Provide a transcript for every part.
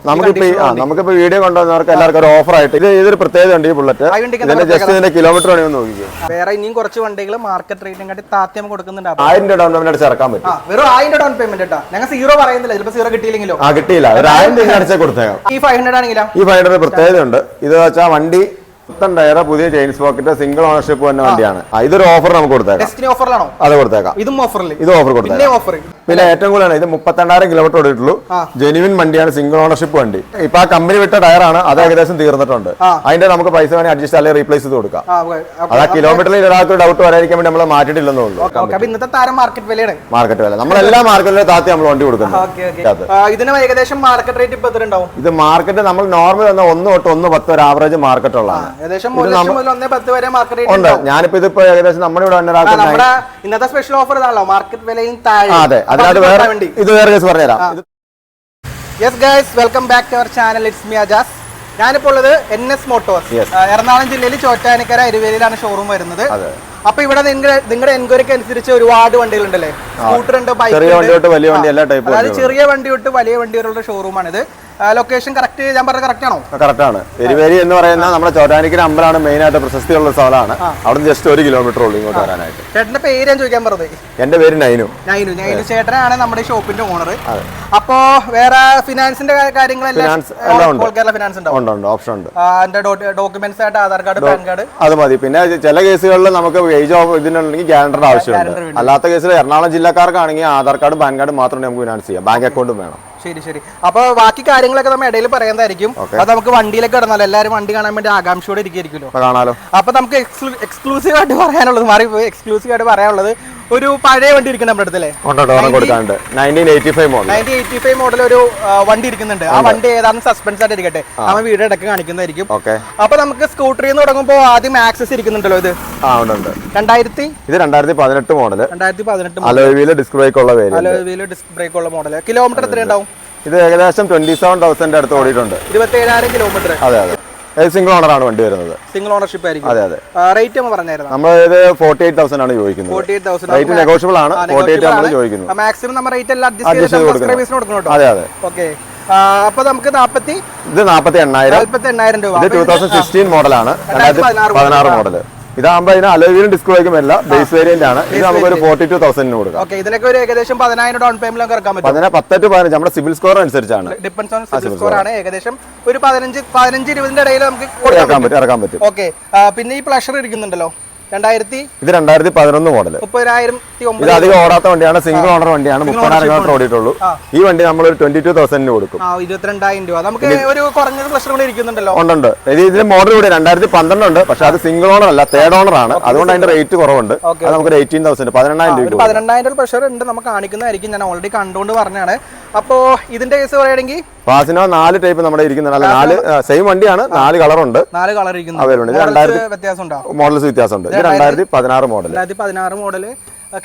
നമുക്കിപ്പോ വീഡിയോ കൊണ്ടുവന്നവർക്ക് എല്ലാവർക്കും ഒരു ഓഫർ ആയിട്ട് ഇതൊരു പ്രത്യേകത ഉണ്ട്. ഈ ബുള്ളറ്റ് ഇതിന്റെ കിലോമീറ്റർ നോക്കി വേറെ ഇനിയും കുറച്ച് വണ്ടികൾ മാർക്കറ്റ് റേറ്റിനെ കാട്ടി താത്യം കൊടുക്കുന്നുണ്ട്. 1000 രൂപ ഡൗൺ പേയ്മെന്റ് ഇറക്കാൻ പറ്റും. വെറും 1000 ഡൗൺ പേയ്മെന്റ് കേട്ടോ. ഞങ്ങൾ സീറോ പറയുന്നില്ല, ചിലപ്പോൾ സീറോ കിട്ടിയില്ലെങ്കിലോ. കിട്ടിയില്ല, ഒരു 1000 രൂപ അടിച്ചാൽ കൊടുത്തേക്കാം. ഈ 500 ആണെങ്കിലോ? ഈ 500 പ്രത്യേകത ഉണ്ട്. ഇത് വെച്ചാൽ വണ്ടി ടയർ, പുതിയ ചെയിൻ സ്പോക്കറ്റ്, സിംഗിൾ ഓണർഷിപ്പ് തന്നെ വണ്ടിയാണ്. ഇതൊരു ഓഫർ നമുക്ക് കൊടുത്തേക്കാം. അത് കൊടുത്തേക്കാം. ഇത് ഓഫർ കൊടുത്തേക്കാം. പിന്നെ ഏറ്റവും കൂടുതലാണ് ഇത് 32,000 കിലോമീറ്റർ ഓടിയിട്ടുള്ളൂ. ജെനുവിൻ വണ്ടിയാണ്, സിംഗിൾ ഓണർഷിപ്പ് വണ്ടി. ഇപ്പൊ ആ കമ്പനി വിട്ട ടയറാണ്, അത് ഏകദേശം തീർന്നിട്ടുണ്ട്. അതിന്റെ നമുക്ക് പൈസ വേണമെങ്കിൽ അഡ്ജസ്റ്റ് അല്ലെങ്കിൽ റീപ്ലേസ് ചെയ്ത് കൊടുക്കാം. അത് ആ കിലോമീറ്ററിൽ ഒരാൾക്ക് ഡൗട്ട് വരാതിരിക്കാൻ വേണ്ടി നമ്മൾ മാറ്റിയിട്ടില്ലെന്നേ ഉള്ളൂ. ഇന്നത്തെ താരം മാർക്കറ്റ് വിലയാണ്. മാർക്കറ്റ് വില നമ്മളെല്ലാ മാർക്കറ്റിലും താത്തി നമ്മൾ വണ്ടി കൊടുക്കുന്നത്. ഇതിന് ഏകദേശം മാർക്കറ്റ് റേറ്റ് ഇപ്പൊ എത്രയുണ്ടാവും? ഇത് മാർക്കറ്റ് നമ്മൾ നോർമൽ 1 തൊട്ട് 1.10 ഒരു ആവറേജ് മാർക്കറ്റ് ഉള്ളതാണ്. ഞാനിപ്പോ ഇതിപ്പോ ഏകദേശം നമ്മുടെ ഇവിടെ ഇന്നത്തെ സ്പെഷ്യൽ ഓഫർ ഇതാണല്ലോ, മാർക്കറ്റ് വിലയും താഴെ. അതെ, അതിനകത്ത് വേറെ ഇത് വേറെ കേസ് പറഞ്ഞുതരാം. Yes guys, welcome back to our channel. It's me Ajas. ഞാനിപ്പോൾ ഉള്ളത് NS മോട്ടോഴ്സ്, എറണാകുളം ജില്ലയിൽ ചോറ്റാനിക്കര അരുവേലിയിലാണ് ഷോറൂം വരുന്നത്. അപ്പൊ ഇവിടെ നിങ്ങളുടെ എൻക്വയറിക്ക് അനുസരിച്ച് ഒരുപാട് വണ്ടികളുണ്ടല്ലേ? സ്കൂട്ടർ ഉണ്ട്, ബൈക്ക്, ചെറിയ വണ്ടി തൊട്ട് വലിയ വണ്ടി, ചെറിയ വണ്ടി തൊട്ട് വലിയ വണ്ടികളുടെ ഷോറൂമാണിത്. ലൊക്കേഷൻ കറക്റ്റ് ഞാൻ പറഞ്ഞത് കറക്റ്റ് ആണോ? കറക്റ്റ് ആണ്. എരിവേലി എന്ന് പറയുന്ന നമ്മുടെ ചോറ്റാനിക്കര അമ്പലമാണ് മെയിൻ ആയിട്ട് പ്രശസ്തിയുള്ള സ്ഥലമാണ്. അവിടെ ജസ്റ്റ് 1 കിലോമീറ്റർ ഉള്ളൂ ഇങ്ങോട്ട് വരാനായിട്ട്. ചേട്ടന്റെ പേര് ഞാൻ ചോദിക്കാൻ പറഞ്ഞത്? എന്റെ പേര് നൈനു ചേട്ടനാണ് നമ്മുടെ ഷോപ്പിന്റെ ഓണർ. അപ്പോ വേറെ ഫിനാൻസിന്റെ കാര്യങ്ങളെല്ലാം കേരള ഫിനാൻസ് ഉണ്ട്, ഓപ്ഷൻ ഉണ്ട്. ഡോക്യുമെന്റ്സ് ആയിട്ട് ആധാർ കാർഡ്, പാൻ കാർഡ് അത് മതി. പിന്നെ ചില കേസുകളിൽ നമുക്ക് ഏജ് ഓഫ് ഇതിനുണ്ടെങ്കിൽ ഗ്യാരണ്ടർ ആവശ്യമുണ്ട്. അല്ലാത്ത കേസിൽ എറണാകുളം ജില്ലക്കാർക്കാണെങ്കിൽ ആധാർ കാർഡും പാൻ കാർഡും മാത്രമേ നമുക്ക് ഫിനാൻസ് ചെയ്യാം. ബാങ്ക് അക്കൗണ്ടും വേണം. ശരി. അപ്പൊ ബാക്കി കാര്യങ്ങളൊക്കെ നമ്മൾ ഇടയിൽ പറയുന്നതായിരിക്കും. അത് നമുക്ക് വണ്ടിയിലേക്ക് ഇടണല്ലോ, എല്ലാവരും വണ്ടി കാണാൻ വേണ്ടി ആകാംക്ഷയോടെ ഇരിക്കുമല്ലോ. കാണാലോ. അപ്പൊ നമുക്ക് എക്സ്ക്ലൂസീവ് ആയിട്ട് പറയാനുള്ളത് ഒരു പഴയ വണ്ടി ഇരിക്കുന്നുണ്ട് നമ്മുടെ അടുത്തല്ലേ? 1985 മോഡൽ ഒരു വണ്ടി ഇരിക്കുന്നുണ്ട്. ആ വണ്ടി ഏതാണെന്ന് സസ്പെൻസ് ആയിട്ട് ഇരിക്കട്ടെ, നമ്മൾ വീഡിയോ ഇടയ്ക്ക് കാണിക്കുന്നതായിരിക്കും. അപ്പൊ നമുക്ക് സ്കൂട്ടറിൽ നിന്ന് തുടങ്ങുമ്പോ ആദ്യം ആക്സസ് ഇരിക്കുന്നുണ്ടല്ലോ. ഇത് 2018 model, 2018 alloy wheel disc brake ഉള്ള മോഡൽ. കിലോമീറ്റർ എത്ര ഉണ്ടാവും? ഇത് ഏകദേശം 27,000 അടുത്ത് ഓടിയിട്ടുണ്ട്. 27,000 കിലോമീറ്റർ. അതെ. സിംഗിൾ ഓണർ ആണ് വണ്ടി വരുന്നത്. സിംഗിൾ ഓണർഷിപ്പ് ആയിരിക്കും. അതെ. റേറ്റ് പറഞ്ഞായിരുന്നു നമ്മൾ ഇത് 48,000 ആണ് ചോദിക്കുന്നത്. 48,000 റേറ്റ് നെഗോഷ്യബിൾ ആണ്. 48 നമ്മൾ ചോദിക്കുന്നത്. മാക്സിമം നമ്മൾ റേറ്റ് എല്ലാം അഡ്ജസ്റ്റ് ചെയ്ത് കൊടുക്കണം. അതെ. ഓക്കെ. അപ്പൊ നമുക്ക് ഇത് 48,000 രൂപ. ഇത് 2016 മോഡലാണ്, 2016 മോഡല്. ഇതാകുമ്പോൾ ഇതിന് അലോയിലും ഡിസ്ക് ബ്രേക്കും എല്ലാം ബേസ് വേരിയന്റ് ആണ്. ഇത് നമുക്ക് ഒരു 42,000 കൊടുക്കാം. ഇതിനൊക്കെ ഒരു ഏകദേശം 10,000 ഡൗൺ പേയ്മെന്റ് ഇറക്കാൻ പറ്റും. 10 to 15 നമ്മുടെ സിവിൽ സ്കോർ അനുസരിച്ചാണ്. ഡിപ്പെൻഡ്സ് ഓൺ സിവിൽ സ്കോർ ആണ്. ഏകദേശം ഒരു 15-20 ഇടയിൽ നമുക്ക് ഇറക്കാൻ പറ്റും. ഓക്കെ. പിന്നെ ഈ പ്ലഷർ ഇരിക്കുന്നുണ്ടല്ലോ, ഇത് 2011 മോഡൽ. 30,000. ഇത് അധികം ഓടാത്ത വണ്ടിയാണ്, സിംഗിൾ ഓണർ വണ്ടിയാണ്. 30,000 കിലോമീറ്റർ ഓടിയിട്ടുള്ളൂ. ഈ വണ്ടി നമ്മൾ ഒരു 22,000 കൊടുക്കും. 22,000 രൂപ. നമുക്ക് ഒരു കുറഞ്ഞ പ്ലഷർ കൂടെ ഇരിക്കുന്നുണ്ടല്ലോ. ഉണ്ട്. ഇതിന്റെ മോഡൽ കൂടി 2012 ഉണ്ട്, പക്ഷെ അത് സിംഗിൾ ഓണർ അല്ല, തേർഡ് ഓണർ ആണ്. അതുകൊണ്ട് അതിന്റെ റേറ്റ് കുറവുണ്ട്. അത് നമുക്ക് 18,000, 18,000 രൂപ. 18,000 പ്ലഷർ ഉണ്ട്, നമുക്ക് കാണിക്കുന്നതായിരിക്കും. ഞാൻ ഓൾറെഡി കണ്ടുകൊണ്ട് പറഞ്ഞാണ്. അപ്പോ ഇതിന്റെ കേസ് പറയുകയാണെങ്കിൽ ഫാസിനോ 4 ടൈപ്പ് നമ്മുടെ ഇരിക്കുന്നുണ്ട്. 4 സെയിം വണ്ടിയാണ്, 4 കളർ ഉണ്ട്. 4 കളർ ഇരിക്കുന്നു. മോഡൽസ് വ്യത്യാസമുണ്ട്. ഇത് 2016 മോഡൽ. 2016 മോഡല്.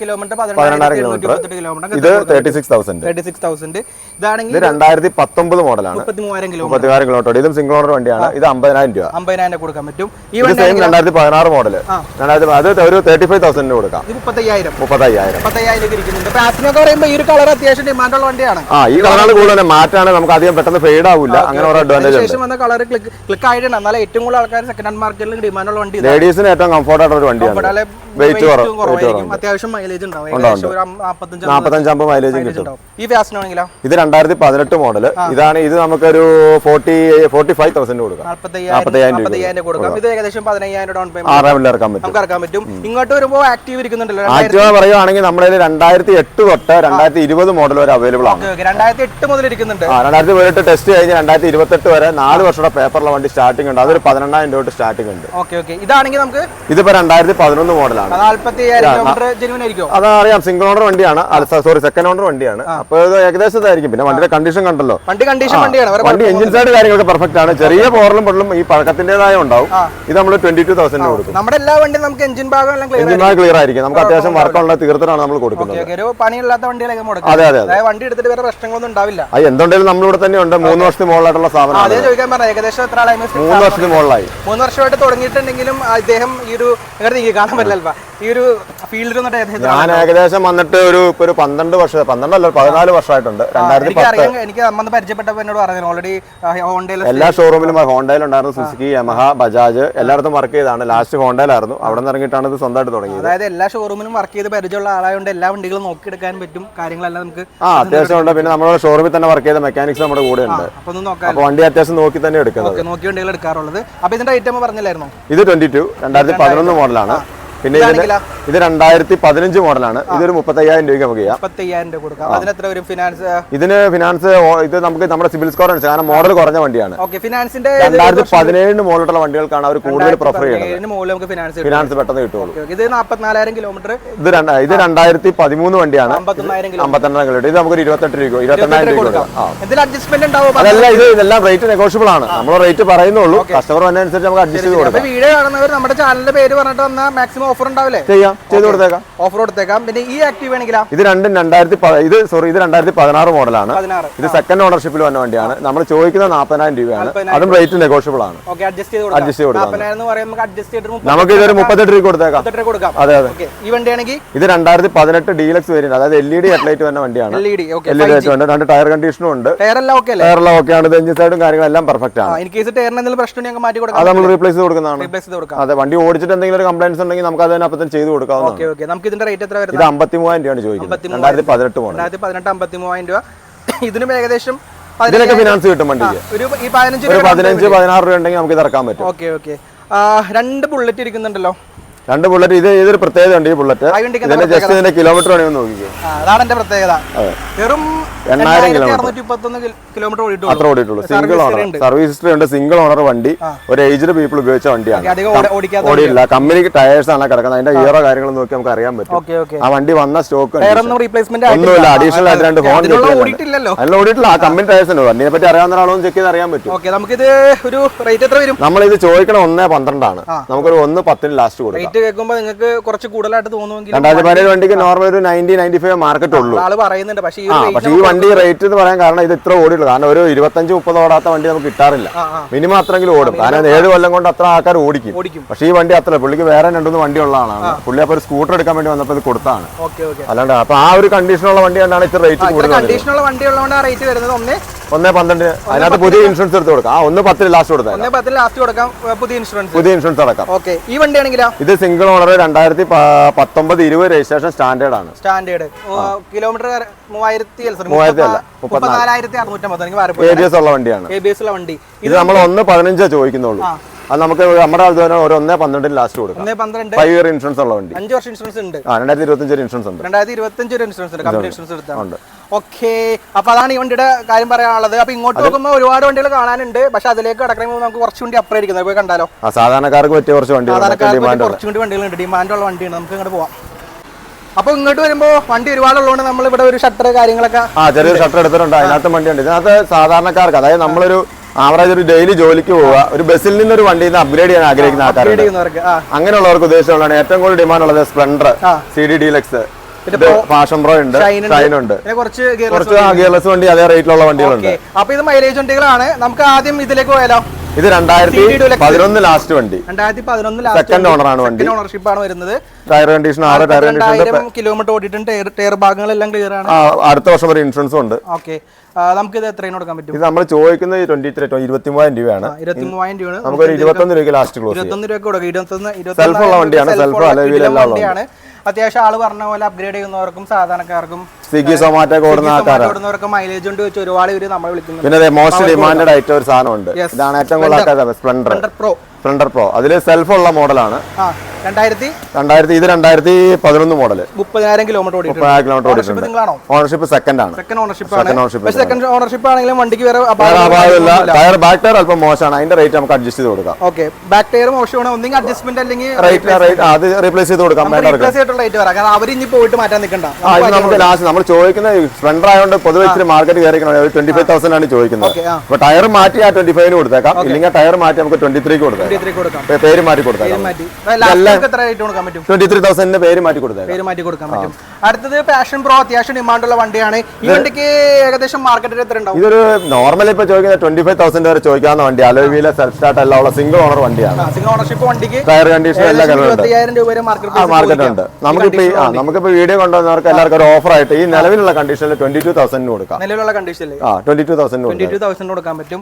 Kilometre 16 kilometre. ഇത് 36,000. ഇതാണെങ്കിൽ 2019 മോഡലാണ്. 33,000 കിലോമീറ്റർ. ഇതും സിംഗിൾ ഓണർ വണ്ടിയാണ്. ഇത് 50,000 രൂപ. 50,000 കൊടുക്കാൻ പറ്റും. ഈ വണ്ടി 2016 മോഡല്. അത് ഒരു 35,000 കൊടുക്കാം. 35,000 ഇരിക്കുന്നുണ്ട്. പാസിനൊക്കെ പറയുമ്പോൾ ഈ ഒരു കളർ അത്യാവശ്യം ഡിമാൻഡുള്ള വണ്ടിയാണ്. ഈ കളറാണ് കൂടുതൽ മാറ്റാണ്, നമുക്ക് അധികം പെട്ടെന്ന് ഫെയ്ഡ് ആവില്ല. അങ്ങനെ ഒരു അഡ്വാൻറ്റേജ് ഉണ്ട്. ശേഷം വന്ന കളർ ക്ലിക്ക് ആയിട്ടാണ്. എന്നാൽ ഏറ്റവും കൂടുതൽ ആൾക്കാർ സെക്കൻഡ് ഹാൻഡ് മാർക്കറ്റിൽ ഡിമാൻഡുള്ള വണ്ടി. ലേഡീസിന് ഏറ്റവും കംഫർട്ട് ആയിട്ടുള്ള ഒരു വണ്ടിയാണ്. വെയിറ്റ് കുറവായിരിക്കും. അത്യാവശ്യം മൈലേജ് ഉണ്ടാവും. 45 മൈലേജും കിട്ടും. ഈ ഫാസിനാണെങ്കിലോ? ഇത് 2018 മോഡൽ. ഇത് നമുക്കൊരു 45,000 കൊടുക്കാം. 45,000 കൊടുക്കാം. ഇത് ഏകദേശം 15,000 ഡൗൺ പേയ്മെന്റ് ഇറക്കാൻ പറ്റും. ഇങ്ങോട്ട് വരുമ്പോൾ ആക്റ്റീവ് ഇരിക്കുന്നുണ്ടല്ലോ. ആക്റ്റീവ് പറയുകയാണെങ്കിൽ നമ്മുടെ 2008 തൊട്ട് 2020 മോഡൽ വരെ അവൈലബിൾ ആണ്. 2008 മുതൽ ഇരിക്കുന്നുണ്ട്. 2018 ടെസ്റ്റ് കഴിഞ്ഞ് 2028 വരെ 4 വർഷത്തെ പേപ്പറിലെ വണ്ടി സ്റ്റാർട്ടിംഗ് ഉണ്ട്. അതൊരു 18,000 രൂപ സ്റ്റാർട്ടിംഗ് ഉണ്ട്. ഇതാണെങ്കിൽ നമുക്ക് ഇതിപ്പോ 2011 മോഡലാണ്. 45,000 അതറിയാം, സിംഗിൾ ഓണർ വണ്ടിയാണ്. സെക്കൻഡ് ഓണർ വണ്ടിയാണ്. അപ്പൊ ഇത് ഏകദേശം ഇതായിരിക്കും. പിന്നെ വണ്ടിയുടെ കണ്ടീഷൻ കണ്ടല്ലോ. വണ്ടി എഞ്ചിൻ സൈഡ് കാര്യങ്ങളൊക്കെ പെർഫെക്റ്റ് ആണ്. ചെറിയ പോറലും പൊടലും ഈ പഴക്കത്തിന്റേതായ ഉണ്ടാവും. ഇത് നമ്മൾ 22,000 കൊടുക്കും. നമ്മുടെ എല്ലാ വണ്ടിയും നമുക്ക് എഞ്ചിൻ ഭാഗം ക്ലിയർ ആയിരിക്കും. നമുക്ക് അത്യാവശ്യം വർക്കുള്ള തീർത്തിട്ടാണ് നമ്മൾ കൊടുക്കുന്നത്. പണിയില്ലാത്ത വണ്ടികളൊക്കെ അതെ. വണ്ടി എടുത്തിട്ട് വേറെ പ്രശ്നങ്ങളൊന്നും ഉണ്ടാവില്ല. എന്തുണ്ടെങ്കിലും നമ്മളിവിടെ തന്നെ ഉണ്ട്. 3 വർഷത്തിന് മുകളിലായിട്ടുള്ള സ്ഥാപനം. അതേ ചോദിക്കാൻ പറഞ്ഞ ഏകദേശം എത്ര 3 വർഷത്തിന് മുകളിലായി. 3 വർഷമായിട്ട് തുടങ്ങിയിട്ടുണ്ടെങ്കിലും അദ്ദേഹം ഈ ഒരു കാണാൻ പറ്റില്ല. ഈ ഒരു ഫീൽഡിൽ ഞാൻ ഏകദേശം വന്നിട്ട് ഒരു 12 വർഷം 12 14 വർഷമായിട്ടുണ്ട്. 2010 എനിക്ക് അമ്മ പരിചയപ്പെട്ടപ്പോൾ എന്നോട് പറഞ്ഞു ഓൾറെഡി ഹോണ്ടയിൽ എല്ലാ ഷോറൂമിലും ഹോണ്ടയിലുണ്ടായിരുന്നു, സുസുക്കി, യമഹ, ബജാജ് എല്ലായിടത്തും വർക്ക് ചെയ്താണ്. ലാസ്റ്റ് ഹോണ്ടയിലായിരുന്നു. അവിടെ നിന്ന് ഇറങ്ങിയിട്ടാണ് ഇത് സ്വന്തമായിട്ട് തുടങ്ങിയത്. അതായത് എല്ലാ ഷോറൂമിലും വർക്ക് ചെയ്ത് പരിചയമുള്ള ആളായതുകൊണ്ട് എല്ലാ വണ്ടികളും നോക്കിയെടുക്കാൻ പറ്റും, കാര്യങ്ങളെല്ലാം നമുക്ക് അത്യാവശ്യം ഉണ്ട്. പിന്നെ നമ്മുടെ ഷോറൂമിൽ തന്നെ വർക്ക് ചെയ്ത മെക്കാനിക്സ് നമ്മുടെ കൂടെ ഉണ്ട്. അപ്പൊ വണ്ടി അത്യാവശ്യം നോക്കി തന്നെ എടുക്കുന്നത്. നോക്കി വണ്ടികൾ എടുക്കാറുള്ളത്. അപ്പൊ ഇതിന്റെ ഐറ്റം പറഞ്ഞില്ലായിരുന്നു, ഇത് 2011 മോഡലാണ്. പിന്നെ ഇത് 2015 മോഡലാണ്. ഇതൊരു 35,000 രൂപയ്ക്ക് നമുക്ക് ചെയ്യാം. 35,000 രൂപ കൊടുക്കാം. അതിനെത്ര വരും ഫിനാൻസ്? ഇതിന് ഫിനാൻസ് ഇത് നമുക്ക് നമ്മുടെ സിബിൽ സ്കോർ അനുസരിച്ച്, കാരണം മോഡൽ കുറഞ്ഞ വണ്ടിയാണ്. ഫിനാൻസിന്റെ 2017 മോഡലുള്ള വണ്ടികൾക്കാണ് അവർ കൂടുതൽ പ്രിഫർ ചെയ്യുന്നത്. ഫിനാൻസ് പെട്ടെന്ന് കിട്ടുള്ളൂ. ഇത് 44,000 കിലോമീറ്റർ. ഇത് 2013 വണ്ടിയാണ്. 52,000 കിലോമീറ്റർ. ഇത് നമുക്ക് 28 രൂപ 28,000 രൂപ അഡ്ജസ്റ്റ്മെന്റ് ഉണ്ടാവും. അതല്ല, ഇതെല്ലാം റേറ്റ് നെഗോഷ്യബിൾ ആണ്. നമ്മൾ റേറ്റ് പറയുന്നുള്ളൂ, കസ്റ്റമർ അനുസരിച്ച് നമുക്ക് അഡ്ജസ്റ്റ് ചെയ്ത് കൊടുക്കാം. വീഡിയോ കാണുന്നവർ നമ്മുടെ ചാനലിന്റെ പേര് പറഞ്ഞിട്ട് വന്നാൽ മാക്സിമം ഓഫർ ഉണ്ടാവില്ലേ? ചെയ്ത് കൊടുത്തേക്കാം. ഓഫർ കൊടുത്തേക്കാം. പിന്നെ ഈ ആക്റ്റീവ് വേണമെങ്കിലാ ഇത് 2016 മോഡലാണ്. ഇത് സെക്കൻഡ് ഓണർഷിപ്പിൽ വന്ന വണ്ടിയാണ്. നമ്മൾ ചോദിക്കുന്നത് 40,000 രൂപയാണ്. അതും റേറ്റ് നെഗോഷ്യബിൾ ആണ്. അഡ്ജസ്റ്റ് ചെയ്ത് കൊടുക്കാം. നമുക്ക് ഇതൊരു 38 രൂപ കൊടുത്തേക്കാം. അതെ അതെ. ഈ വണ്ടിയാണെങ്കിൽ ഇത് 2018 ഡീലക്സ് വേരിയന്റ്, അതായത് LED ഹെഡ്ലൈറ്റ് വന്ന വണ്ടിയാണ്. LED ഹെഡ്ലൈറ്റ് ഉണ്ട്. 2 ടയർ കണ്ടീഷനും ഉണ്ട്. ടയറെല്ലാം ഓക്കെ ആണ്. എഞ്ചിൻ സൈഡും കാര്യങ്ങളെല്ലാം പെർഫെക്റ്റ് ആണ്. അത് നമ്മൾ റീപ്ലേസ് ചെയ്ത് കൊടുക്കുന്നതാണ്. അതെ, വണ്ടി ഓടിച്ചിട്ട് എന്തെങ്കിലും ഒരു കംപ്ലൈൻസ് ഉണ്ടെങ്കിൽ നമുക്ക് അതിനപ്പത്തിന് ചെയ്ത് കൊടുക്കാവുന്നതാണ്. ഇത് 53,000 രൂപയാണ് ചോദിക്കുന്നത്. 2018 മോഡൽ. 53,000 രൂപ. ഇതിനും ഏകദേശം ഇതിനൊക്കെ ഫിനാൻസ് കിട്ടും വണ്ടിക്ക്. ഒരു 15-16 രൂപ ഉണ്ടെങ്കിൽ നമുക്ക് ഇത് ഇറക്കാൻ പറ്റും. ഓക്കെ. 2 ബുള്ളറ്റ് ഇരിക്കുന്നുണ്ടല്ലോ. 2 ബുള്ളറ്റ്. ഇതൊരു പ്രത്യേകത ഉണ്ട്. ഈ ബുള്ളറ്റ് ഇതിന്റെ ജസ്റ്റ് ഇതിന്റെ കിലോമീറ്റർ വേണമെന്ന് നോക്കിക്കോ. അതാണ് എന്റെ പ്രത്യേകത. വെറും 8,000 കിലോമീറ്റർ അത്ര ഓടിയിട്ടുള്ളൂ. സിംഗിൾ ഓണർ, സർവീസ് ഹിസ്റ്ററി ഉണ്ട്. സിംഗിൾ ഓണർ വണ്ടി, ഒരു ഏജ്ഡ് പീപ്പിൾ ഉപയോഗിച്ച വണ്ടിയാണ്. ഓടിയില്ല. കമ്പനി ടയേഴ്സ് ആണ് കിടക്കുന്നത്. അതിന്റെ ഇയറോ കാര്യങ്ങളും നോക്കി നമുക്ക് അറിയാൻ പറ്റും. ആ വണ്ടി വന്ന സ്റ്റോക്ക് ഒന്നുമില്ല. അഡീഷണൽ ആയിട്ട് 2 ഹോൺ അതിൽ ഓടിയിട്ടില്ല. ആ കമ്പനി ടയേഴ്സ് ഉണ്ട്. വണ്ടിയെ പറ്റി അറിയാവുന്ന ആളൊന്നും ചെക്ക് ചെയ്ത് അറിയാൻ പറ്റും. നമുക്കിത് ഒരു റേറ്റ് എത്ര വരും? നമ്മളിത് ചോദിക്കണം 1.12 ആണ്. നമുക്കൊരു 1.10 ലാസ്റ്റ് കൊടുക്കാം. കേൾക്കുമ്പോൾ നിങ്ങൾക്ക് കുറച്ച് കൂടുതലായിട്ട് തോന്നുമെങ്കിൽ 2017 വണ്ടിക്ക് നോർമൽ ഒരു 90-95 മാർക്കറ്റ് ഉള്ളൂ. ആള് പറയുന്നുണ്ട്. പക്ഷേ ഈ വണ്ടി റേറ്റ് എന്ന് പറയാൻ കാരണം ഇത് ഇത്ര ഓടിയുള്ളൂ. കാരണം ഒരു 25-30 ഓടാത്ത വണ്ടി നമുക്ക് കിട്ടാറില്ല. മിനിമം അത്രയെങ്കിലും ഓടും. കാരണം 7 കൊല്ലം കൊണ്ട് അത്ര ആൾക്കാർ ഓടിക്കും. പക്ഷേ ഈ വണ്ടി അത്ര, പുള്ളിക്ക് വേറെ 2-3 വണ്ടി ഉള്ള ആളാണ്. പുള്ളി അപ്പോൾ ഒരു സ്കൂട്ടർ എടുക്കാൻ വേണ്ടി വന്നപ്പോൾ ഇത് കൊടുത്താണ്. അല്ലാണ്ട് അപ്പൊ ആ ഒരു കണ്ടീഷനുള്ള വണ്ടി കൊണ്ടാണ് ഇത്ര റേറ്റ് കൂടുതൽ. കണ്ടീഷനുള്ള വണ്ടി ഉള്ളതുകൊണ്ട് റേറ്റ് വരുന്നത് 1.12. അതിനകത്ത് പുതിയ ഇൻഷുറൻസ് എടുത്ത് കൊടുക്കാം. 1.10 ലാസ്റ്റ് കൊടുക്കാം. 1.10 ലാസ്റ്റ് കൊടുക്കാം. പുതിയ ഇൻഷുറൻസ് അടക്കാം. ഈ വണ്ടി ആണെങ്കിലോ ഇത് സിംഗിൾ ഓണർ 2019-20 രജിസ്ട്രേഷൻ സ്റ്റാൻഡേർഡ് ആണ്. കിലോമീറ്റർ 34,650 ഉള്ള വണ്ടിയാണ്. വണ്ടി ഇത് നമ്മൾ 1.15 ചോദിക്കുന്നുള്ളൂ. അത് നമുക്ക് നമ്മുടെ ഒരു 1.12 ലാസ്റ്റ് കൊടുക്കാം. 5 ഇയർ ഇൻഷുറൻസ് ഉള്ള വണ്ടി. 5 വർഷം ഇൻഷുറൻസ് ഉണ്ട്. 2025 ഇൻഷുറൻസ് ഉണ്ട്. 2025 ഇൻഷുറൻസ് ഉണ്ട്. കമ്പനി ഇൻഷുറൻസ് എടുത്താണ്. ഓക്കെ. അപ്പൊ അതാണ് ഈ വണ്ടിയുടെ കാര്യം പറയാനുള്ളത്. അപ്പൊ ഇങ്ങോട്ട് നോക്കുമ്പോൾ ഒരുപാട് വണ്ടികൾ കാണാനുണ്ട്. പക്ഷെ അതിലേക്ക് കടക്കണമെങ്കിൽ നമുക്ക് കുറച്ചുകൂടി അപ്ഗ്രേഡ് ചെയ്യുന്നത് പോയി കണ്ടാലോ. സാധാരണക്കാർക്ക് പറ്റിയ കുറച്ച് കുറച്ചുകൂടി വണ്ടികളുണ്ട്. ഡിമാൻഡുള്ള വണ്ടിയാണ്. നമുക്ക് ഇങ്ങോട്ട് പോവാം. അപ്പൊ ഇങ്ങോട്ട് വരുമ്പോ വണ്ടി ഒരുപാടുള്ളതുകൊണ്ട് നമ്മൾ ഇവിടെ ഒരു ഷട്ടർ കാര്യങ്ങളൊക്കെ ചെറിയൊരു ഷട്ടർ എടുത്തിട്ടുണ്ട്. അതിനകത്ത് വണ്ടിയുണ്ട്. ഇതിനകത്ത് സാധാരണക്കാർക്ക്, അതായത് നമ്മളൊരു ആവറേജ് ഒരു ഡെയിലി ജോലിക്ക് പോവുക, ഒരു ബസ്സിൽ നിന്നൊരു വണ്ടിയിൽ നിന്ന് അപ്ഗ്രേഡ് ചെയ്യാൻ ആഗ്രഹിക്കുന്ന ആൾക്കാർക്ക്, അങ്ങനെയുള്ളവർക്ക് ഉദ്ദേശമുള്ളതാണ് ഏറ്റവും കൂടുതൽ ഡിമാൻഡ് ഉള്ളത് Splendor, CD Deluxe, Passion Pro ഉണ്ട്, ഷൈൻ ഉണ്ട്. കുറച്ച് ഗിയർലെസ് വണ്ടി അതേ റേറ്റിലുള്ള വണ്ടികളുണ്ട്. അപ്പൊ ഇത് മൈലേജ് വണ്ടികളാണ്. നമുക്ക് ആദ്യം ഇതിലേക്ക് പോയാലോ. ഇത് 2011 ലാസ്റ്റ് വണ്ടി. 2011 സെക്കൻഡ് ഓണർ ആണ് വണ്ടി. ഓണർഷിപ്പ് ആണ് വരുന്നത്. Tyre condition 6 tyre condition kilometre ഓടിയിട്ടുണ്ട്. ടയർ ഭാഗങ്ങളെല്ലാം ക്ലിയർ ആണ്. അടുത്ത വർഷം ഒരു ഇൻഷുറൻസും ഉണ്ട്. ഓക്കെ. നമുക്ക് ഇത് എത്രയും കൊടുക്കാൻ പറ്റും? ഇത് നമ്മൾ ചോദിക്കുന്നത് 23,000 രൂപയാണ്. 23,000 രൂപയാണ്. നമുക്ക് 21 രൂപയ്ക്ക് ലാസ്റ്റ് ക്ലോസ് 21 രൂപ കൊടുക്കാം. 21 സെൽഫ് ഉള്ള വണ്ടിയാണ്. സെൽഫ് അലവിലെല്ലാം വണ്ടിയാണ്. അത്യാവശ്യം ആള് പറഞ്ഞ പോലെ അപ്ഗ്രേഡ് ചെയ്യുന്നവർക്കും സാധാരണക്കാർക്കും സ്വിഗ്ഗി സൊമാറ്റോ ഓടുന്നവർക്കും മൈലേജ് കൊണ്ട് വെച്ച് ഒരുപാട് പേര് നമ്മളെ വിളിക്കുന്നത്. പിന്നെ മോസ്റ്റ് ഡിമാൻഡഡ് ആയിട്ട് ഒരു സാധനം ഉണ്ട്. ഇതാണ് ഏറ്റവും കൂടുതൽ സ്പ്ലെൻഡർ പ്രോ. അതില് സെൽഫ് ഉള്ള മോഡലാണ്. 2011 മോഡൽ. 30,000 കിലോമീറ്റർ ഓണർഷിപ്പ് സെക്കൻഡ് ആണ്. സെക്കൻഡ് ഓണർഷിപ്പ് ആണെങ്കിലും വണ്ടിക്ക് വേറെ ടയർ ബാക്ക് ടയർ അല്പം മോശമാണ്. അതിന്റെ റേറ്റ് നമുക്ക് അഡ്ജസ്റ്റ് ചെയ്ത് കൊടുക്കാം. ഓക്കെ. ബാക്ക് ടയർ മോശമാണ്. ഒന്നെങ്കിൽ അഡ്ജസ്റ്റ്മെന്റ് അല്ലെങ്കിൽ അത് റീപ്ലേസ് ചെയ്ത് കൊടുക്കാം. അവരിഞ്ഞ് പോയിട്ട് മാറ്റാൻ നിൽക്കണ്ട. നമുക്ക് ലാസ്റ്റ് നമ്മൾ ചോദിക്കുന്നത് സ്പ്ലെൻഡർ ആയതുകൊണ്ട് പൊതുവെ ഇച്ചിരി മാർക്കറ്റ് കയറിക്കണം. 25,000 ആണ് ചോദിക്കുന്നത്. അപ്പൊ ടയർ മാറ്റി ആ 25 കൊടുത്തേക്കാം. ഇല്ലെങ്കിൽ ടയർ മാറ്റി നമുക്ക് 23 കൊടുത്തേക്കാം. പേര് മാറ്റി കൊടുത്തേക്കാം. 23,000 പേര് മാറ്റി കൊടുത്തേക്കാം. അടുത്തത് പാഷൻ പ്രോ അത്യാവശ്യം ഡിമാൻഡുള്ള വണ്ടിയാണ്. ഈ വണ്ടിക്ക് ഏകദേശം മാർക്കറ്റിൽ എത്ര ഉണ്ടാവും? ഇതൊരു നോർമലി ഇപ്പൊ ചോദിക്കുന്നത് 25,000 വരെ ചോദിക്കാവുന്ന വണ്ടി, അലോയ് വീൽ സെൽഫ് സ്റ്റാർട്ട് എല്ലാം ഉള്ള സിംഗിൾ ഓണർ വണ്ടിയാണ്. സിംഗിൾ ഓണർഷിപ്പ് വണ്ടിക്ക് ടയർ കണ്ടീഷൻ എല്ലാം 25,000 രൂപ വരെ മാർക്കറ്റ് ഉണ്ട്. നമുക്കിപ്പോ വീഡിയോ കൊണ്ടുവന്നവർക്ക് എല്ലാവർക്കും ഒരു ഓഫർ ആയിട്ട് ഈ നിലവിലുള്ള കണ്ടീഷനിൽ 22,000 കൊടുക്കാം. നിലവിലുള്ള കണ്ടീഷനിൽ 22,000 കൊടുക്കാൻ പറ്റും.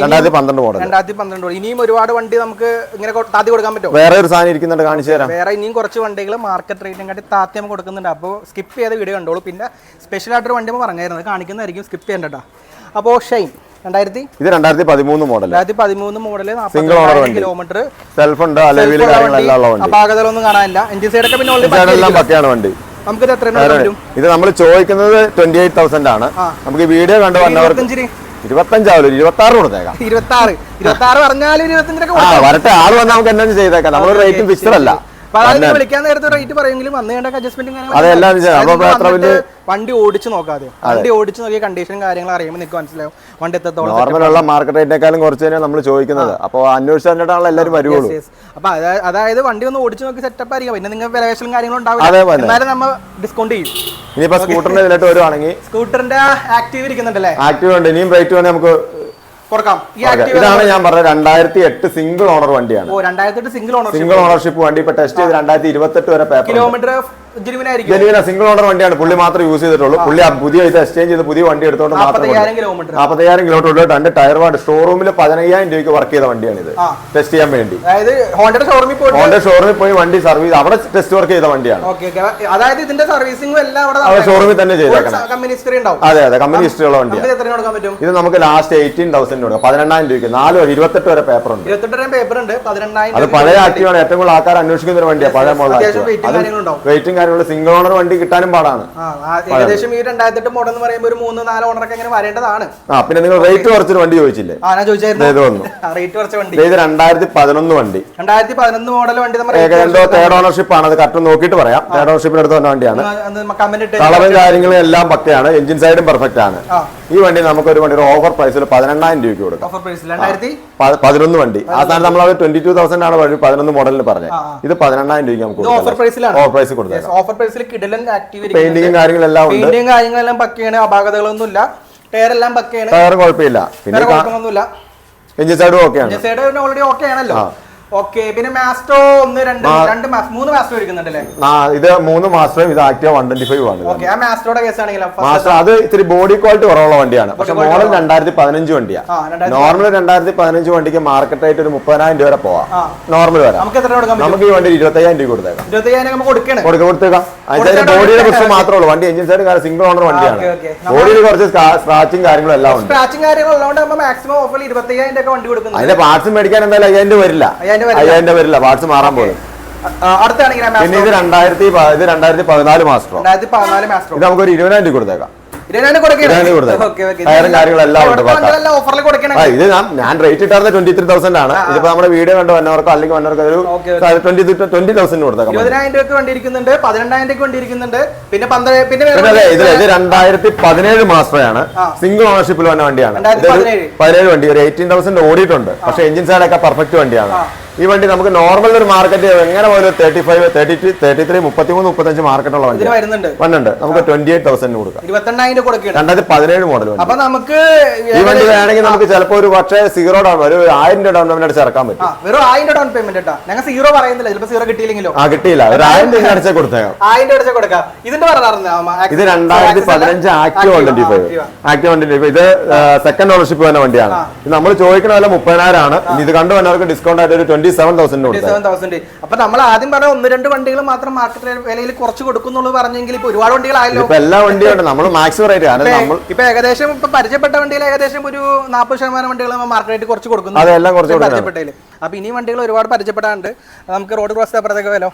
2012 മോഡൽ. 2012. ഇനിയും ഒരുപാട് വണ്ടി നമുക്ക് ഇങ്ങനെ താത്തി കൊടുക്കാൻ പറ്റും. വേറെ ഒരു സാധനം ഇരിക്കുന്നുണ്ട്, കാണിച്ചു തരാം. വേറെ ഇനിയും കുറച്ച് വണ്ടികൾ മാർക്കറ്റ് റേറ്റിനെ കാട്ടി താത്തി നമുക്ക് കൊടുക്കുന്നുണ്ട്. അപ്പോൾ സ്കിപ്പ് ചെയ്ത വീഡിയോ കണ്ടോളൂ. പിന്നെ സ്പെഷ്യൽ ആയിട്ടൊരു വണ്ടി പറഞ്ഞായിരുന്നു, കാണിക്കുന്നതായിരിക്കും, സ്കിപ്പ് ചെയ്യണ്ട. അപ്പോൾ ഷൈൻ ഇത് 2013 model. 2013 model, single owner kilometre, self ഉണ്ട്, അലോയ് വീൽ കാര്യങ്ങളെല്ലാം ഉള്ള വണ്ടി. അപാകതകളൊന്നും കാണാനില്ല. എഞ്ചിൻ സൈഡൊക്കെ പിന്നെ എല്ലാം പക്കയാണ് വണ്ടി. നമുക്ക് ഇത് നമ്മൾ ചോദിക്കുന്നത് 28,000 ആണ്. നമുക്ക് വീഡിയോ കണ്ടു വന്നവർക്ക് 25 26 കൊടുത്തേക്കാം. 26 പറഞ്ഞാലും 25 വരട്ടെ, ആള് വന്നാൽ നമുക്ക് എന്താ ചെയ്തേക്കാം. നമ്മൾ റേറ്റ് ഫിക്സഡ് അല്ല. വിളിക്കാൻ നേരത്തെ റേറ്റ് പറയുമെങ്കിലും വന്നു കണ്ട അഡ്ജസ്റ്റ്മെന്റ് അതെല്ലാം വണ്ടി ഓടിച്ച് നോക്കാതെ വണ്ടി ഓടിച്ച് നോക്കിയ കണ്ടീഷനും കാര്യങ്ങളും അറിയുമ്പോൾ നിങ്ങൾക്ക് മനസ്സിലാവും വണ്ടി എത്രത്തോളം. നോർമലുള്ള മാർക്കറ്റ് റേറ്റിനേക്കാളും കുറച്ച് തന്നെയാണ് നമ്മൾ ചോദിക്കുന്നത്. അപ്പോൾ അന്വേഷിച്ചാണ് എല്ലാവരും വരുള്ളൂ. അപ്പൊ അതായത് വണ്ടി ഒന്ന് ഓടിച്ച് നോക്കി സെറ്റപ്പ് ആയിരിക്കും. പിന്നെ നിങ്ങൾ വിലവേശലും കാര്യങ്ങളും ഉണ്ടാവില്ല, എന്നാലും നമ്മൾ ഡിസ്കൗണ്ട് ചെയ്യും. ഇനിയിപ്പോ സ്കൂട്ടറിന്റെ ഇതിലോട്ട് വരുവാണെങ്കിൽ സ്കൂട്ടറിന്റെ ആക്റ്റീവ് ഇരിക്കുന്നുണ്ടല്ലേ? ആക്റ്റീവ് ഉണ്ട്. ഇനിയും റേറ്റ് വേണമെങ്കിൽ നമുക്ക് കൊടുക്കാം. ഇതാണ് ഞാൻ പറഞ്ഞത് 2008 സിംഗിൾ ഓണർ വണ്ടിയാണ്. 2008 സിംഗിൾ ഓണർഷിപ്പ് വണ്ടി. ഇപ്പൊ ടെസ്റ്റ് ചെയ്ത് 2028 വരെ പേപ്പർ. കിലോമീറ്റർ സിംഗിൾ ഓണർ വണ്ടിയാണ്. പുള്ളി മാത്രമേ യൂസ് ചെയ്തിട്ടുള്ളൂ. പുള്ളി പുതിയ ഇത് എക്സ്ചേഞ്ച് ചെയ്ത് പുതിയ വണ്ടി എടുത്തോണ്ട് 40,000 കിലോമീറ്റർ 2 ടയർ വാർഡ് ഷോറൂമിൽ 15,000 രൂപയ്ക്ക് വർക്ക് ചെയ്ത വണ്ടിയാണ് ഇത്. ടെസ്റ്റ് ചെയ്യാൻ വേണ്ടി ഹോണ്ട ഷോറൂമിൽ പോയി വണ്ടി സർവീസ് അവിടെ ടെസ്റ്റ് വർക്ക് ചെയ്ത വണ്ടിയാണ്. അതായത് ഇതിന്റെ സർവീസിംഗും എല്ലാം ഷോറൂമിൽ തന്നെ ചെയ്തേക്കണം. അതെ കമ്പനി ഹിസ്റ്ററി ഉള്ള വണ്ടിയാണ്. ഇത് നമുക്ക് ലാസ്റ്റ് 18,000 കൊടുക്കാം. 18,000 രൂപയ്ക്ക് 28 വരെ പേപ്പർ ഉണ്ട്. അത് പഴയ ആക്റ്റീവാണ്. ഏറ്റവും കൂടുതൽ ആൾക്കാർ അന്വേഷിക്കുന്ന ഒരു വണ്ടിയാണ് പഴയ മോഡൽ. വെയിറ്റും കാര്യങ്ങളും സിംഗിൾ ഓണർ വണ്ടി കിട്ടാനും പാടാണ്. ഏകദേശം ഈ 2008 മോഡൽ എന്ന് പറയുമ്പോൾ ഒരു 3-4 ഓണറൊക്കെ ഇങ്ങനെ വരേണ്ടതാണ്. പിന്നെ നിങ്ങൾ റേറ്റ് കുറച്ചൊരു വണ്ടി ചോദിച്ചില്ലേ? റേറ്റ് കുറച്ച വണ്ടി. ഇത് 2011 വണ്ടി. 2011 മോഡൽ വണ്ടി. തേർഡ് ഓണർഷിപ്പ് ആണ്. അത് കറക്റ്റ് നോക്കിയിട്ട് പറയാം. തേർഡ് ഓണർഷിപ്പിന് എടുത്ത് വന്ന വണ്ടിയാണ്. കളറും കാര്യങ്ങളും എല്ലാം പക്കയാണ്. എഞ്ചിൻ സൈഡും പെർഫെക്റ്റ് ആണ്. ഈ വണ്ടി നമുക്ക് ഒരു വണ്ടി ഓഫർ പ്രൈസിൽ 18,000 രൂപയ്ക്ക് കൊടുക്കാം. 11 വണ്ടി. ആ സ്ഥാനത്ത് നമ്മൾ 22,000 ആണ് 11 മോഡലിന് പറഞ്ഞത്. ഇത് 18,000 രൂപയ്ക്ക് നമുക്ക് ഓഫർ പ്രൈസ് കൊടുക്കാം. ഓഫർ പ്രൈസിൽ കിടിലൻ ആക്റ്റീവ് പെയിന്റിംഗ് കാര്യങ്ങളെല്ലാം ഉണ്ട്. പെയിന്റിംഗ് കാര്യങ്ങളെല്ലാം പക്കയാണ്. അപാകതകളൊന്നും ഇല്ല. ടയർ എല്ലാം പക്കയാണ്. ടയറും കുഴപ്പമില്ല. പിന്നെ എഞ്ചിൻ സൈഡും ഓക്കെയാണ്. ഓൾറെഡി ഓക്കെ ആണല്ലോ. ഓക്കെ. പിന്നെ മാസ്റ്റോ 3 മാസ്റ്റോ ഇരിക്കുന്നുണ്ടല്ലേ? ഇത് 3 മാസ്റ്ററും ഇത് ആക്റ്റീവ് 125 ആണ്. ഓക്കെ. ആ മാസ്റ്റോയുടെ കേസ് ആണെങ്കിൽ മാസ്റ്റർ അത് ഇത്തിരി ബോഡി ക്വാളിറ്റി കുറവുള്ള വണ്ടിയാണ്. പക്ഷെ മോഡൽ 2015 വണ്ടിയാണ്. നോർമൽ 2015 വണ്ടിക്ക് മാർക്കറ്റ് ആയിട്ട് ഒരു 30,000 രൂപ വരെ പോവാം. നോർമൽ വരാം. നമുക്ക് ഈ വണ്ടി 25,000 രൂപ കൊടുത്തേക്കാം. കൊടുത്തേക്കാം. അതിന്റെ ബോഡിയുടെ പ്രശ്നം മാത്രമേ ഉള്ളൂ. വണ്ടി എഞ്ചിൻ സൈഡ് സിംഗിൾ ഓണർ വണ്ടിയാണ്. ബോഡിയിൽ കുറച്ച് സ്ക്രാച്ചും കാര്യങ്ങളും എല്ലാം ഉണ്ട്. അതിന്റെ പാർട്സ് മേടിക്കാൻ എന്തായാലും 5,000 വരില്ല. 5,000 വരില്ല. പാർട്സ് മാറാൻ പോലും. പിന്നെ ഇത് 2014 മാസ്റ്റർ. ഇത് നമുക്കൊരു 20,000 രൂപ കൊടുത്തേക്കാം. ടയറും കാര്യങ്ങളെല്ലാം ഉണ്ട്. ഇത് ഞാൻ റേറ്റ് ഇട്ടാർന്ന 23,000 ആണ്. ഇതിപ്പോ നമ്മുടെ വീഡിയോ കണ്ട് വന്നവർക്കോ അല്ലെങ്കിൽ വന്നവർക്ക് ഒരു 20,000 കൊടുത്തേക്കാം. 20,000 രൂപ വണ്ടി ഇരിക്കുന്നുണ്ട്. 18,000 വണ്ടി ഇരിക്കുന്നുണ്ട്. പിന്നെ ഇത് 2017 മാസ്റ്ററാണ്. സിംഗിൾ ഓണർഷിപ്പിൽ വന്ന വണ്ടിയാണ്. 17 വണ്ടി ഒരു 18,000 ഓടിയിട്ടുണ്ട്. പക്ഷെ എഞ്ചിൻ സൈഡൊക്കെ പെർഫെക്റ്റ് വണ്ടിയാണ്. ഈ വണ്ടി നമുക്ക് നോർമൽ ഒരു മാർക്കറ്റ് എങ്ങനെ പോലും 35, 32, 33, 33, 35 മാർക്കറ്റുള്ള വണ്ടി വന്നുണ്ട്. നമുക്ക് 28,000 കൊടുക്കാം. 2017 മോഡൽ. അപ്പൊ നമുക്ക് ഈ വണ്ടി വേണമെങ്കിൽ നമുക്ക് ചിലപ്പോൾ ഒരു പക്ഷേ 0 ഡൗൺ ഒരു 1,000 രൂപ ഡൗൺ പേയ്മെന്റ് ചേർക്കാൻ പറ്റും. വെറും 1,000 ഡൗൺ പേയ്മെന്റ് കേട്ടോ. ഞങ്ങൾ 0 പറയുന്നില്ല. ചിലപ്പോൾ 0 കിട്ടിയില്ലെങ്കിലോ? കിട്ടിയില്ല. ഒരു 1,000 രൂപ അടച്ചാൽ കൊടുത്തേക്കാം. 1,000 അടച്ചാൽ കൊടുക്കാം. ഇതിന്റെ ഇത് 2015 ആക്റ്റീവ് 125. ഇത് സെക്കൻഡ് ഓണർഷിപ്പ് വരുന്ന വണ്ടിയാണ്. ഇത് നമ്മൾ ചോദിക്കണ വില 30,000 ആണ്. ഇത് കണ്ടുവന്നവർക്ക് ഡിസ്കൗണ്ട് ആയിട്ട് ഒരു 27,000. അപ്പൊ നമ്മൾ ആദ്യം പറഞ്ഞ 1-2 വണ്ടികൾ മാത്രം മാർക്കറ്റ് വിലയിൽ കുറച്ച് കൊടുക്കുന്നുള്ളൂ പറഞ്ഞെങ്കിൽ ഇപ്പൊ ഒരുപാട് വണ്ടികളായല്ലോ. എല്ലാ വണ്ടിയുണ്ട്. നമ്മൾ മാക്സിമം റേറ്റ് ഇപ്പൊ ഏകദേശം ഇപ്പൊ പരിചയപ്പെട്ട വണ്ടികൾ ഏകദേശം ഒരു 40% വണ്ടികൾ മാർക്കറ്റ് റേറ്റ് കുറച്ച് കൊടുക്കുന്നു. പരിചയപ്പെട്ടതിൽ. അപ്പൊ ഇനി വണ്ടികൾ ഒരുപാട് പരിചയപ്പെടാണ്ട് നമുക്ക് റോഡ് ക്രോസ് അപ്പുറത്തേക്ക് പോയാലോ?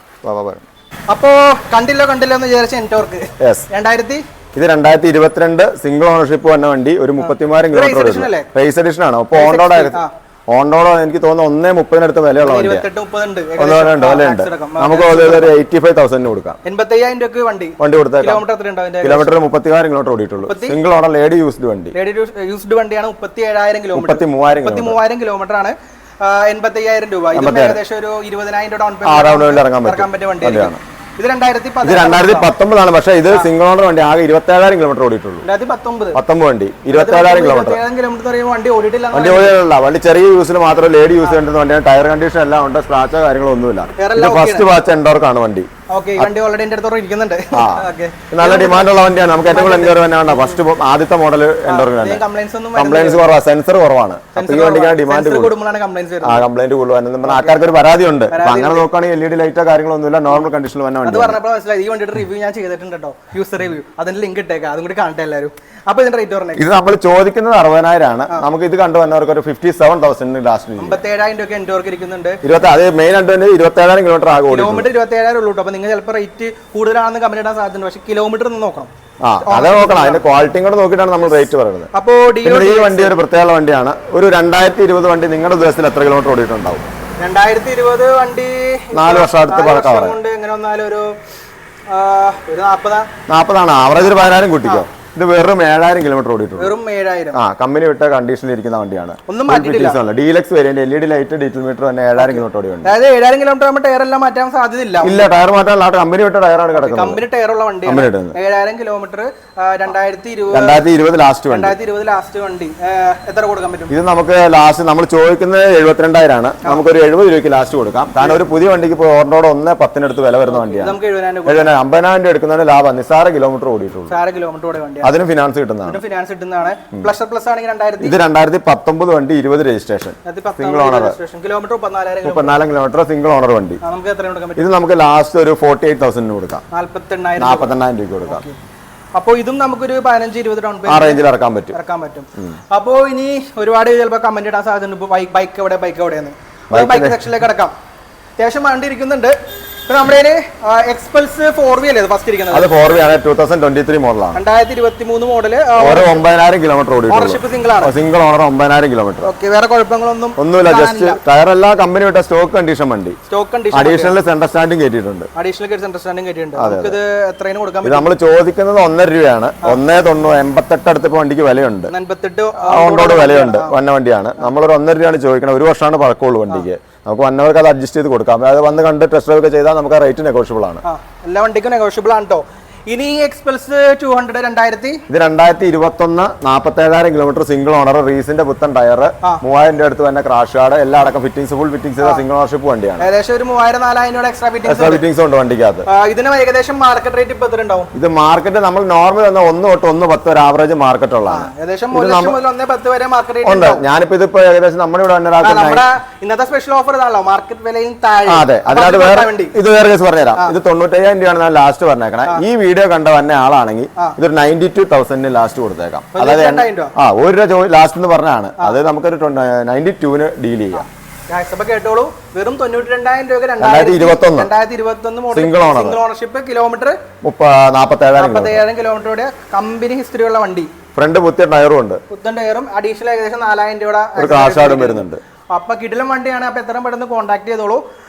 അപ്പോ കണ്ടില്ലോ എന്ന് വിചാരിച്ച എൻടോർക്ക് 2022 സിംഗിൾ ഓണർഷിപ്പ് വന്ന വണ്ടി ഒരു 30,000 കിലോമീറ്റർ റേസ് എഡിഷൻ ആണ്. അപ്പൊ ഓണ്ടോടോ എനിക്ക് തോന്നുന്നു 1.30 വിലയുള്ള വണ്ടിയുണ്ട്. നമുക്ക് ഒരു 85,000 കൊടുക്കാം. 85,000 രൂപ വണ്ടി കൊടുത്താൽ കിലോമീറ്റർ 30,000 കിലോമീറ്റർ ഓടിയിട്ടുള്ളൂ. സിംഗിൾ ഓണർ ലേഡി യൂസ്ഡ് വണ്ടിയാണ്. 37,000 കിലോമീറ്റർ 33,000 കിലോമീറ്റർ ആണ്. 85,000 രൂപ. ഏകദേശം ഒരു 20,000 ഡൗൺ പേയ്മെന്റ് ഇറക്കാൻ പറ്റിയ വണ്ടിയാണ്. ഇത് 2019 ആണ്. പക്ഷേ ഇത് സിംഗിൾ ഓണർ വണ്ടി ആകെ 27,000 കിലോമീറ്റർ ഓടിയിട്ടുള്ളൂ. 19 വണ്ടി 27,000 കിലോമീറ്റർ വണ്ടി ഓടിയിട്ടില്ല. വണ്ടി ചെറിയ യൂസിൽ മാത്രം ലേഡി യൂസ് ചെയ്യേണ്ട വണ്ടിയാണ്. ടയർ കണ്ടീഷൻ എല്ലാം ഉണ്ട്, സ്ക്രാച്ചോ കാര്യങ്ങളോ ഒന്നുമില്ല. ഫസ്റ്റ് ബാച്ച് എൻഡോർക്കാണ് വണ്ടി. നല്ല ഡിമാൻഡ് ഉള്ള വണ്ടിയാണ്. നമുക്ക് ഏറ്റവും കൂടുതൽ എൻക്വയറി തന്നെയാണ് ഫസ്റ്റ് ആദ്യത്തെ മോഡൽ എൻഡോർക്കിന്. കംപ്ലൈൻസ് കുറവാണ്, സെൻസർ കുറവാണ്. ഈ വണ്ടിക്കാണ് ഡിമാൻഡ് കംപ്ലൈന്റ് കൂടുതൽ. ആൾക്കാർക്ക് ഒരു പരാതി ഉണ്ട്. അപ്പൊ അങ്ങനെ നോക്കുകയാണെങ്കിൽ LED ലൈറ്റോ കാര്യങ്ങളൊന്നുമില്ല, നോർമൽ കണ്ടീഷനിൽ വന്ന വണ്ടി. ഈ വണ്ടിയുടെ റിവ്യൂ ഞാൻ ചെയ്തിട്ടുണ്ട് കേട്ടോ, യൂസർ റിവ്യൂ. അതിന്റെ ലിങ്ക് ഇട്ടേക്കാം, അതും കൂടി കാണട്ടെ എല്ലാവരും. അപ്പൊ ഇതിന്റെ റേറ്റ് പറഞ്ഞത് ഇത് നമ്മൾ ചോദിക്കുന്നത് 60,000 ആണ്. നമുക്ക് ഇത് കണ്ടുവന്നവർക്ക് ഒരു 57,000 ലാസ്റ്റ് 57,000 രൂപ എൻഡോർക്ക് ഇരിക്കുന്നുണ്ട്. അത് മെയിൻ ആയിട്ട് 27,000 കിലോമീറ്റർ ആകും. കിലോമീറ്റർ 27,000 ഉള്ളൂ. അപ്പൊ നിങ്ങൾ ചിലപ്പോൾ റേറ്റ് കൂടുതലാണെന്ന് കമ്പനി ഇടാൻ സാധ്യത, പക്ഷേ കിലോമീറ്റർ നോക്കണം. അതെ നോക്കണം, അതിന്റെ ക്വാളിറ്റിയും കൂടെ നോക്കിയിട്ടാണ് നമ്മൾ റേറ്റ് പറയുന്നത്. അപ്പോ ഈ വണ്ടി ഒരു പ്രത്യേക വണ്ടിയാണ്. ഒരു 2020 വണ്ടി നിങ്ങളുടെ ഉദ്ദേശത്തിൽ എത്ര കിലോമീറ്റർ ഓടിയിട്ടുണ്ടാവും? 2020 വണ്ടി 4 വർഷം അടുത്ത് പഴക്കം. എങ്ങനെ വന്നാലും ഒരു 40 ആവറേജ്. ഒരു 10,000 കൂട്ടിക്കോ. ഇത് വെറും 7,000 കിലോമീറ്റർ ഓടിയിട്ടുള്ളൂ. വെറും 7,000. കമ്പനി വിട്ട കണ്ടീഷനിൽ ഇരിക്കുന്ന വണ്ടിയാണ്. ഒന്നും മാറ്റിയിട്ടില്ല. Deluxe variant LED light digital meter തന്നെ 7,000 കിലോമീറ്റർ ഓടി. അതായത് 7,000 കിലോമീറ്റർ ആകുമ്പോൾ ടയർ എല്ലാം മാറ്റാൻ സാധ്യതയില്ല. ഇല്ല, ടയർ മാറ്റാൻ കമ്പനി വിട്ട ടയറാണ് കിടക്കുന്നത്. കമ്പനി ടയർ ഉള്ള വണ്ടിയാണ്. 7,000 കിലോമീറ്റർ 2020 ലാസ്റ്റ് വണ്ടി. എത്ര കൊടുക്കാൻ പറ്റും? ഇത് നമുക്ക് ലാസ്റ്റ് നമ്മൾ ചോദിക്കുന്നത് 72,000 ആണ്. നമുക്കൊരു 70 രൂപയ്ക്ക് ലാസ്റ്റ് കൊടുക്കാം. കാരണം ഒരു പുതിയ വണ്ടിക്ക് ഇപ്പോൾ ഓർഡറോട് 1.10 അടുത്ത് വില വരുന്ന വണ്ടിയാണ്. 50,000 രൂപ എടുക്കുന്നതിന് ലാഭം. നിസ്സാര കിലോമീറ്റർ ഓടിയിട്ടുള്ളൂ. അതിന് ഫിനാൻസ് കിട്ടുന്നതാണ്. ഇത് 2019 വണ്ടി 20 registration single owner. Kilometre 34 kilometre single owner വണ്ടി. ഇത് നമുക്ക് ലാസ്റ്റ് ഒരു 48,000 കൊടുക്കാം. 48,000 രൂപ കൊടുക്കാം. അപ്പോ ഇതും നമുക്കൊരു 15-20 ഡൗൺ ആ റേഞ്ചിൽ ഇറക്കാൻ പറ്റും. അപ്പോ ഇനി ഒരുപാട് ചിലപ്പോൾ കമന്റ് ഇടാൻ സാധ്യതയുണ്ട്, ബൈക്ക് എവിടെയെന്ന്. ബൈക്ക് സെക്ഷനിലേക്ക് കിടക്കാം. അത്യാവശ്യം വണ്ടി ഇരിക്കുന്നുണ്ട്. നമ്മുടെ എക്സ്പൾസ് 4V അല്ലേ ഫസ്റ്റ് ഇരിക്കുന്നത്? അത് 4V ആണ്. 2023 മോഡലാണ്. 2023 മോഡല്. 9,000 കിലോമീറ്റർ ഓടി. ഓണർഷിപ്പ് സിംഗിൾ ആണ്. Single owner 9,000 kilometre. ഓക്കെ, വേറെ കുഴപ്പങ്ങളൊന്നുമില്ല. ജസ്റ്റ് ടയർ എല്ലാം കമ്പനി വിട്ട സ്റ്റോക്ക് കണ്ടീഷൻ വണ്ടി. അഡീഷണൽ സെന്റർ സ്റ്റാൻഡിംഗ് കയറ്റിയിട്ടുണ്ട്. ഇത് എത്രയാണ് കൊടുക്കാൻ പറ്റും? നമ്മൾ ചോദിക്കുന്നത് 1.5 രൂപയാണ്. 1.88 അടുത്ത് വണ്ടിക്ക് വിലയുണ്ട്. 88 വിലയുണ്ട്. വന്ന വണ്ടിയാണ്. നമ്മളൊരു 1.5 രൂപയാണ് ചോദിക്കുന്നത്. 1 വർഷമാണ് പഴക്കമുള്ളൂ വണ്ടിക്ക്. നമുക്ക് വന്നവർക്ക് അത് അഡ്ജസ്റ്റ് ചെയ്ത് കൊടുക്കാം. അത് വന്ന് കണ്ട് ടെസ്റ്റ് ഡ്രൈവ് ഒക്കെ ചെയ്താൽ നമുക്ക് ആ റേറ്റ് നെഗോഷ്യബിൾ ആണ്. എല്ലാ വണ്ടിക്കും നെഗോഷ്യബിൾ ആണ് കേട്ടോ. ഇനി എക്സ്പൾസ് 200 ഇത് 2021 47,000 കിലോമീറ്റർ സിംഗിൾ ഓണർ. റീസിന്റെ പുത്തൻ ടയർ, 3,000 രൂപ അടുത്ത് തന്നെ ക്രാഷ് കാർഡ്, എല്ലാ അടക്കം fittings full fittings single ownership വണ്ടിയാണ്. ഏകദേശം ഒരു 3,000-4,000 എക്സ്ട്രാ ഫിറ്റിംഗ്സ് ഉണ്ട് വണ്ടിക്കകത്ത്. ഇതിന് ഏകദേശം മാർക്കറ്റ് റേറ്റ് ഇപ്പൊ എത്ര ഉണ്ടാവും? ഇത് മാർക്കറ്റ് നമ്മൾ നോർമൽ 1 തൊട്ട് 1.10 ഒരു ആവറേജ് മാർക്കറ്റ് ഉള്ളതാണ്. ഏകദേശം 1,10 വരെ മാർക്കറ്റ് റേറ്റ് ഉണ്ട്. ഞാനിപ്പോ ഇതിപ്പോ ഏകദേശം നമ്മുടെ ഇവിടെ ഇന്നത്തെ സ്പെഷ്യൽ ഓഫർ ഇതാണല്ലോ, മാർക്കറ്റ് വിലയും താഴെ. അതെ, അതിനകത്ത് ഇത് വേറെ കേസ് പറഞ്ഞുതരാം. ഇത് 95,000 രൂപയാണ് ഞാൻ ലാസ്റ്റ് പറഞ്ഞേക്കണേ. ഈ വീഡിയോ കണ്ട വന്ന ആളാണെങ്കിൽ ഇതൊരു 92,000 ലാസ്റ്റ് കൊടുത്തേക്കാം. അതായത് 1 രൂപ ലാസ്റ്റ് എന്ന് പറഞ്ഞാണ്. അത് നമുക്കൊരു 92 ഡീൽ ചെയ്യാം. കേട്ടോളൂ, വെറും 92,000 രൂപ 2021 സിംഗിൾ ഓണർഷിപ്പ്, കിലോമീറ്റർ 47,000 കിലോമീറ്ററുടെ കമ്പനി ഹിസ്റ്ററി ഉള്ള വണ്ടി. ഫ്രണ്ട് പുതിയ ടയറും ഉണ്ട്. പുത്തൻ ടയറും അഡീഷണൽ ഏകദേശം 4,000 രൂപ ഒരു ക്രാഷ് കാർഡും വരുന്നുണ്ട്. അപ്പൊ കിടിലം വണ്ടിയാണ്. അപ്പൊ എത്രയും പെട്ടെന്ന് കോൺടാക്ട് ചെയ്തോളൂ.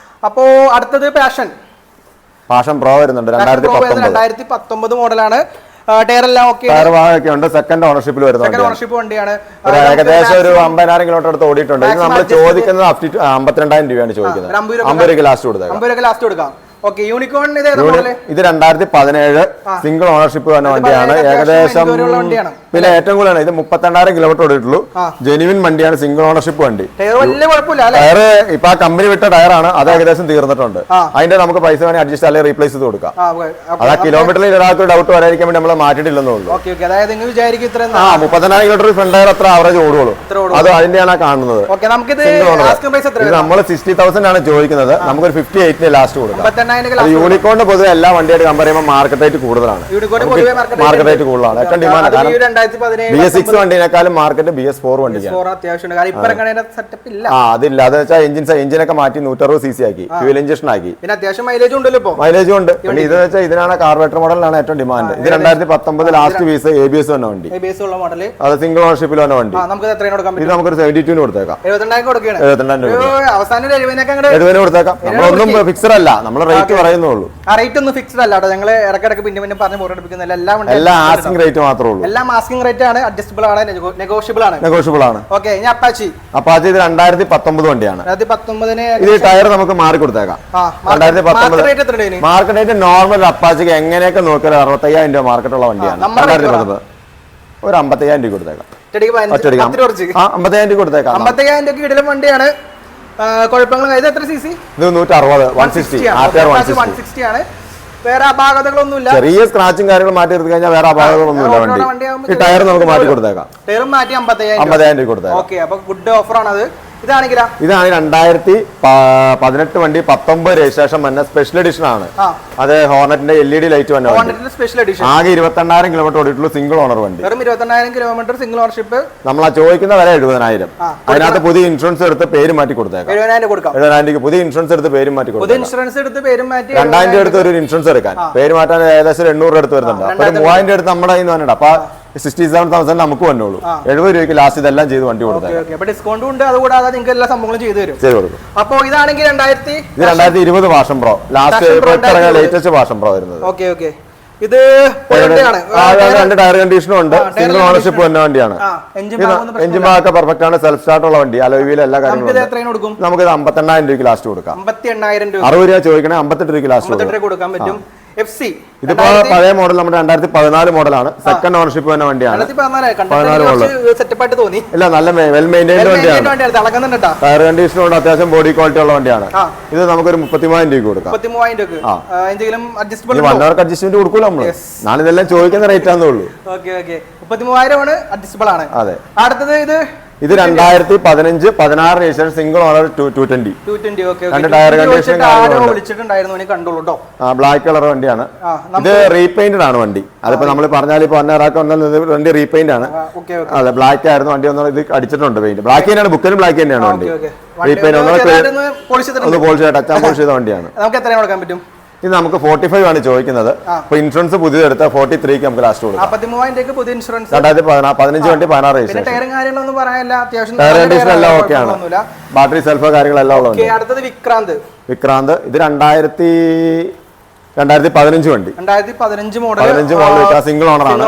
അപ്പോ അടുത്തത് പാഷൻ പ്രോ വരുന്നുണ്ട്. 2019 മോഡലാണ്. ടയർ എല്ലാം ഓക്കെ ഉണ്ട്. സെക്കൻഡ് ഓണർഷിപ്പിൽ വരുന്ന ഓണർഷിപ്പ് വണ്ടിയാണ്. ഏകദേശം ഒരു 50,000 കിലോമീറ്റർ അടുത്ത് ഓടിയിട്ടുണ്ട്. ഇത് നമ്മൾ ചോദിക്കുന്നത് 52,000 രൂപയാണ് ചോദിക്കുന്നത്. 50 രൂപ ലാസ്റ്റ് കൊടുക്കാം. 50 രൂപ ലാസ്റ്റ് കൊടുക്കാം. യൂണിക്കോൺ ഇത് 2017 സിംഗിൾ ഓണർഷിപ്പ് വന്ന വണ്ടിയാണ്. ഏകദേശം പിന്നെ ഏറ്റവും കൂടുതലാണ്. ഇത് 32,000 കിലോമീറ്റർ ഓടിയിട്ടുള്ളൂ. ജെനുവിൻ വണ്ടിയാണ്, സിംഗിൾ ഓണർഷിപ്പ് വണ്ടി. ടയർ ഇപ്പൊ ആ കമ്പനി വിട്ട ടയറാണ്. അത് ഏകദേശം തീർന്നിട്ടുണ്ട്. അതിന്റെ നമുക്ക് പൈസ വേണമെങ്കിൽ അഡ്ജസ്റ്റ് അല്ലെങ്കിൽ റീപ്ലേസ് ചെയ്ത് കൊടുക്കാം. അതാ കിലോമീറ്ററിൽ ഒരാൾക്ക് ഡൗട്ട് വരാതിരിക്കാൻ വേണ്ടി നമ്മൾ മാറ്റിയിട്ടില്ലെന്നേ ഉള്ളൂ. 32,000 കിലോമീറ്റർ ഫ്രണ്ട് ടയർ അത്ര ആവറേജ് ഓടുള്ളൂ. അത് അതിന്റെയാണ് കാണുന്നത്. നമ്മൾ 60,000 ആണ് ചോദിക്കുന്നത്. നമുക്കൊരു 58 ലാസ്റ്റ് കൊടുക്കാം. യൂണിക്കോണിന് പൊതുവെ എല്ലാ വണ്ടിയായിട്ട് കമ്പയർ ചെയ്യുമ്പോൾ മാർക്കറ്റ് റേറ്റ് കൂടുതലാണ്. മാർക്കറ്റ് റേറ്റ് കൂടുതലാണ്. ഏറ്റവും ഡിമാൻഡ് BS6 വണ്ടിനേക്കാളും മാർക്കറ്റ് BS4 വണ്ടിക്കാണ്. അതില്ല. അത് വെച്ചാൽ എഞ്ചിനൊക്കെ മാറ്റി 160cc ആക്കി, ഫ്യൂൽ ഇഞ്ചക്ഷൻ ആക്കി. മൈലേജും ഉണ്ട്. പിന്നെ ഇത് വെച്ചാൽ ഇതിനാണ് കാർബറേറ്റർ മോഡലിനാണ് ഏറ്റവും ഡിമാൻഡ്. ഇത് 2019 ലാസ്റ്റ് പീസ് ABS വന്ന വണ്ടി. അത് സിംഗിൾ ഓണർഷിപ്പിൽ വന്ന വണ്ടി. ഇത് നമുക്കൊരു 72 കൊടുത്തേക്കാം. 72,000 കൊടുത്തേക്കാം. നമ്മളൊന്നും ഫിക്സഡ് അല്ല. നമ്മൾ റേറ്റ് പറയുന്നുള്ളൂ. ആ റേറ്റ് ഒന്നും ഫിക്സ്ഡ് അല്ല കേട്ടോ. ഞങ്ങൾ ഇടയ്ക്കിടയ്ക്ക് പിന്നെ പറഞ്ഞ് ബോറടിപ്പിക്കുന്നില്ല. എല്ലാം ആസ്കിംഗ് റേറ്റ് മാത്രമേ ഉള്ളൂ. എല്ലാം ആസ്കിംഗ് റേറ്റ് ആണ്, അഡ്ജസ്റ്റബിൾ ആണ്, നെഗോഷ്യബിൾ ആണ്. ഓക്കെ, ഇനി അപ്പാച്ചി ഇത് 2019 വണ്ടിയാണ്. 2019 ഇത് ടയർ നമുക്ക് മാറി കൊടുത്തേക്കാം. 2019 മാർക്കറ്റ് റേറ്റ് നോർമൽ അപ്പാച്ചിക്ക് എങ്ങനെയൊക്കെ നോക്കിയാൽ 65,000 രൂപ മാർക്കറ്റുള്ള വണ്ടിയാണ്. 2019 ഒരു 55,000 രൂപ കൊടുത്തേക്കാം. 55,000 രൂപ കൊടുത്തേക്കാം. 55,000 രൂപ കിടിലൻ വണ്ടിയാണ്. കുഴപ്പങ്ങൾ ഇത് എത്ര cc? ഇത് 160 160 ആണ്. വേറെ അപാകതകളൊന്നുമില്ല. ചെറിയ സ്ക്രാച്ചും കാര്യങ്ങളും മാറ്റി എടുത്തു കഴിഞ്ഞാൽ വേറെ അപാകതകളൊന്നുമില്ല. വണ്ടി ഈ ടയർ നമുക്ക് മാറ്റി കൊടുത്തേക്കാം. ടയറും മാറ്റി 55,000 രൂപ കൊടുത്തേക്കാം. ഓക്കെ, അപ്പൊ ഗുഡ് ഓഫർ ആണത്. ഇതാണ് 2018 വണ്ടി 19 രജിസ്ട്രേഷൻ വന്ന സ്പെഷ്യൽ എഡിഷൻ ആണ്. അത് ഹോർണറ്റിന്റെ LED ലൈറ്റ് വന്ന ആകെ 22,000 കിലോമീറ്റർ ഓടിയിട്ടുള്ള സിംഗിൾ ഓണർ വണ്ടി. 22,000 കിലോമീറ്റർ സിംഗിൾ ഓണർഷിപ്പ്. നമ്മൾ ചോദിക്കുന്ന വില 70,000. അതിനകത്ത് പുതിയ ഇൻഷുറൻസ് എടുത്ത് പേര് മാറ്റി കൊടുത്തേക്കാം. 70,000 പുതിയ ഇൻഷുറൻസ് എടുത്ത് പേര് മാറ്റി കൊടുക്കാം. 2,000 എടുത്ത് ഒരു ഇൻഷുറൻസ് എടുക്കാൻ പേര് മാറ്റാൻ ഏകദേശം 800 അടുത്ത് വരുന്നുണ്ട്. അപ്പൊ 3,000 അടുത്ത് നമ്മുടെ കയ്യിൽ നിന്ന് വന്നിട്ട് അപ്പൊ 67,000 നമുക്ക് വന്നുള്ളൂ. 70 രൂപയ്ക്ക് ലാസ്റ്റ് ഇതെല്ലാം ചെയ്ത് വണ്ടി കൊടുത്തേക്കാം. ഡിസ്കൗണ്ട് ഉണ്ട്. അതുകൂടാതെ നിങ്ങൾക്ക് എല്ലാ സംഭവങ്ങളും ചെയ്തു കൊടുക്കും. അപ്പൊ ഇതാണെങ്കിൽ 2020 വാഷം പ്രോ ലാസ്റ്റ് ലേറ്റസ്റ്റ് വാഷം പ്രോ വരുന്നത്. ഓക്കെ ഓക്കെ, ഇത് 2 ടയർ കണ്ടീഷനും ഉണ്ട്. സിംഗിൾ ഓണർഷിപ്പ് വന്ന വണ്ടിയാണ്. എഞ്ചിൻ ഭാഗമൊക്കെ പെർഫെക്റ്റ് ആണ്. സെൽഫ് സ്റ്റാർട്ട് ഉള്ള വണ്ടി. അലോയില് എല്ലാ കാര്യങ്ങളും നമുക്ക് 58,000 രൂപയ്ക്ക് ലാസ്റ്റ് കൊടുക്കാം. 60 രൂപ ചോദിക്കണേ 58 രൂപയ്ക്ക് ലാസ്റ്റ് കൊടുക്കാൻ പറ്റും. ഇതിപ്പോ പഴയ മോഡൽ നമ്മുടെ 2014 മോഡലാണ്. സെക്കൻഡ് ഓണർഷിപ്പ് വന്ന വണ്ടിയാണ്. 14 സെറ്റപ്പായിട്ട് തോന്നി. ഇല്ല, നല്ല വെൽ മെയിൻറ്റൈൻഡ് വണ്ടിയാണ്. ടയർ കണ്ടീഷനോട് അത്യാവശ്യം ബോഡി ക്വാളിറ്റി ഉള്ള വണ്ടിയാണ്. ഇത് നമുക്കൊരു 33,000 രൂപ കൊടുക്കാം. 33,000 അഡ്ജസ്റ്റ്മെന്റ് കൊടുക്കൂല നമ്മള്. ഞാനിതെല്ലാം ചോദിക്കുന്ന റേറ്റ് ആണെന്നേ ഉള്ളൂ. 33,000 അഡ്ജസ്റ്റബിൾ ആണ്. അതെ. അടുത്തത് ഇത് 2015-16 registration single owner 220. Tyre condition black colour വണ്ടിയാണ്. ഇത് റീപെയിന്റഡ് ആണ് വണ്ടി. അതിപ്പോ നമ്മൾ പറഞ്ഞാൽ ഇപ്പൊ വണ്ടി റീപെയിന്റ് ആണ്. അതെ, ബ്ലാക്ക് ആയിരുന്നു വണ്ടി. ഒന്ന് ഇത് അടിച്ചിട്ടുണ്ട് പെയിന്റ്. ബ്ലാക്ക് തന്നെയാണ്, ബുക്കിലും ബ്ലാക്ക് തന്നെയാണ് വണ്ടി. റീപെയിന്റ് ഒന്ന് പോളിഷ് ടച്ച് പോളിഷ് ചെയ്ത വണ്ടിയാണ്. നമുക്ക് എത്ര കൊടുക്കാൻ പറ്റും? ഇത് നമുക്ക് 45 ആണ് ചോദിക്കുന്നത്. ഇപ്പൊ ഇൻഷുറൻസ് പുതിയത് എടുത്താൽ 43 നമുക്ക് ലാസ്റ്റ് കൊടുക്കാം. 13,000 പുതിയ ഇൻഷുറൻസ്. 2015 വണ്ടി 16 രജിസ്ട്രേഷൻ. ടയർ കാര്യങ്ങളൊന്നും പറയാനില്ല. അത്യാവശ്യം ടയർ കണ്ടീഷൻ എല്ലാം ഓക്കെയാണ്. ബാറ്ററി സെൽഫ് കാര്യങ്ങളെല്ലാം ഉള്ളത്. അടുത്തത് വിക്രാന്ത്. ഇത് 2015 വണ്ടി. 2015 മോഡൽ സിംഗിൾ ഓണർ ആണ്.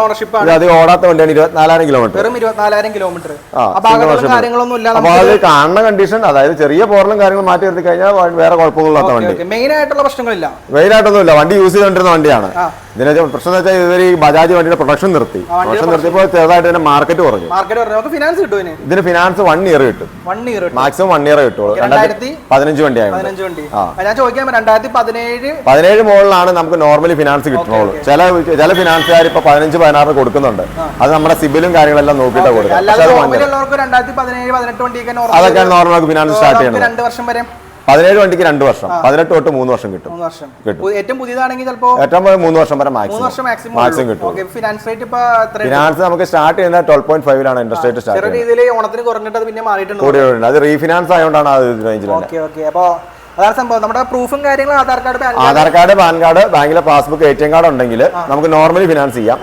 അത് ഓടാത്ത വണ്ടിയാണ്. 24,000 കിലോമീറ്റർ. വെറും 24,000 കിലോമീറ്റർ. കാണുന്ന കണ്ടീഷൻ, അതായത് ചെറിയ പോറലും കാര്യങ്ങളും മാറ്റി നിർത്തി കഴിഞ്ഞാൽ വേറെ കുഴപ്പങ്ങളില്ലാത്ത വണ്ടി. മെയിൻ ആയിട്ടുള്ള പ്രശ്നങ്ങളില്ല. മെയിനായിട്ടൊന്നുമില്ല. വണ്ടി യൂസ് ചെയ്തുകൊണ്ടിരുന്ന വണ്ടിയാണ്. ഇതിനെ പ്രശ്നം എന്ന് വെച്ചാൽ ഇവർ ഈ ബജാജ് വണ്ടിയുടെ പ്രൊഡക്ഷൻ നിർത്തിയപ്പോൾ ചെറുതായിട്ട് തന്നെ മാർക്കറ്റ് കുറഞ്ഞു. ഇതിന് ഫിനാൻസ് 1 ഇയർ കിട്ടും. മാക്സിമം 1 ഇയർ കിട്ടുള്ളൂ. 2015 വണ്ടിയാണ്. ഞാൻ ചോദിക്കാൻ 2017 മോഡലാണ് നമുക്ക് നോർമലി ഫിനാൻസ് കിട്ടുന്നുള്ളൂ. ചില ഫിനാൻസുകാർ ഇപ്പൊ 15-16 കൊടുക്കുന്നുണ്ട്. അത് നമ്മുടെ സിബിലും കാര്യങ്ങളെല്ലാം നോക്കിയിട്ടാണ് കൊടുക്കുക. അതൊക്കെ നോർമൽ ഫിനാൻസ് സ്റ്റാർട്ട് ചെയ്യണം. 2 വർഷം വരെ 17 വണ്ടിക്ക് 2 വർഷം, 18 തൊട്ട് 3 വർഷം കിട്ടും. ഏറ്റവും പുതിയതാണെങ്കിൽ ചിലപ്പോൾ ഏറ്റവും 3 വർഷം വരെ മാക്സിമം കിട്ടും. ഫിനാൻസ് നമുക്ക് സ്റ്റാർട്ട് ചെയ്യുന്നത് 12.5 ഇൻട്രസ്റ്റ് റേറ്റ് സ്റ്റാർട്ട് ചെയ്യുന്നത്. ഓണത്തിന് കുറഞ്ഞിട്ട് പിന്നെ മാറിയിട്ടുണ്ട്. അത് റീഫിനാൻസ് ആയതുകൊണ്ടാണ് ആ റേഞ്ചിൽ. അതാണ് സംഭവം. നമ്മുടെ പ്രൂഫും കാര്യങ്ങളും ആധാർ കാർഡ്, പാൻ കാർഡ്, ബാങ്കിലെ പാസ്ബുക്ക്, ATM കാർഡ് ഉണ്ടെങ്കിൽ നമുക്ക് നോർമലി ഫിനാൻസ് ചെയ്യാം.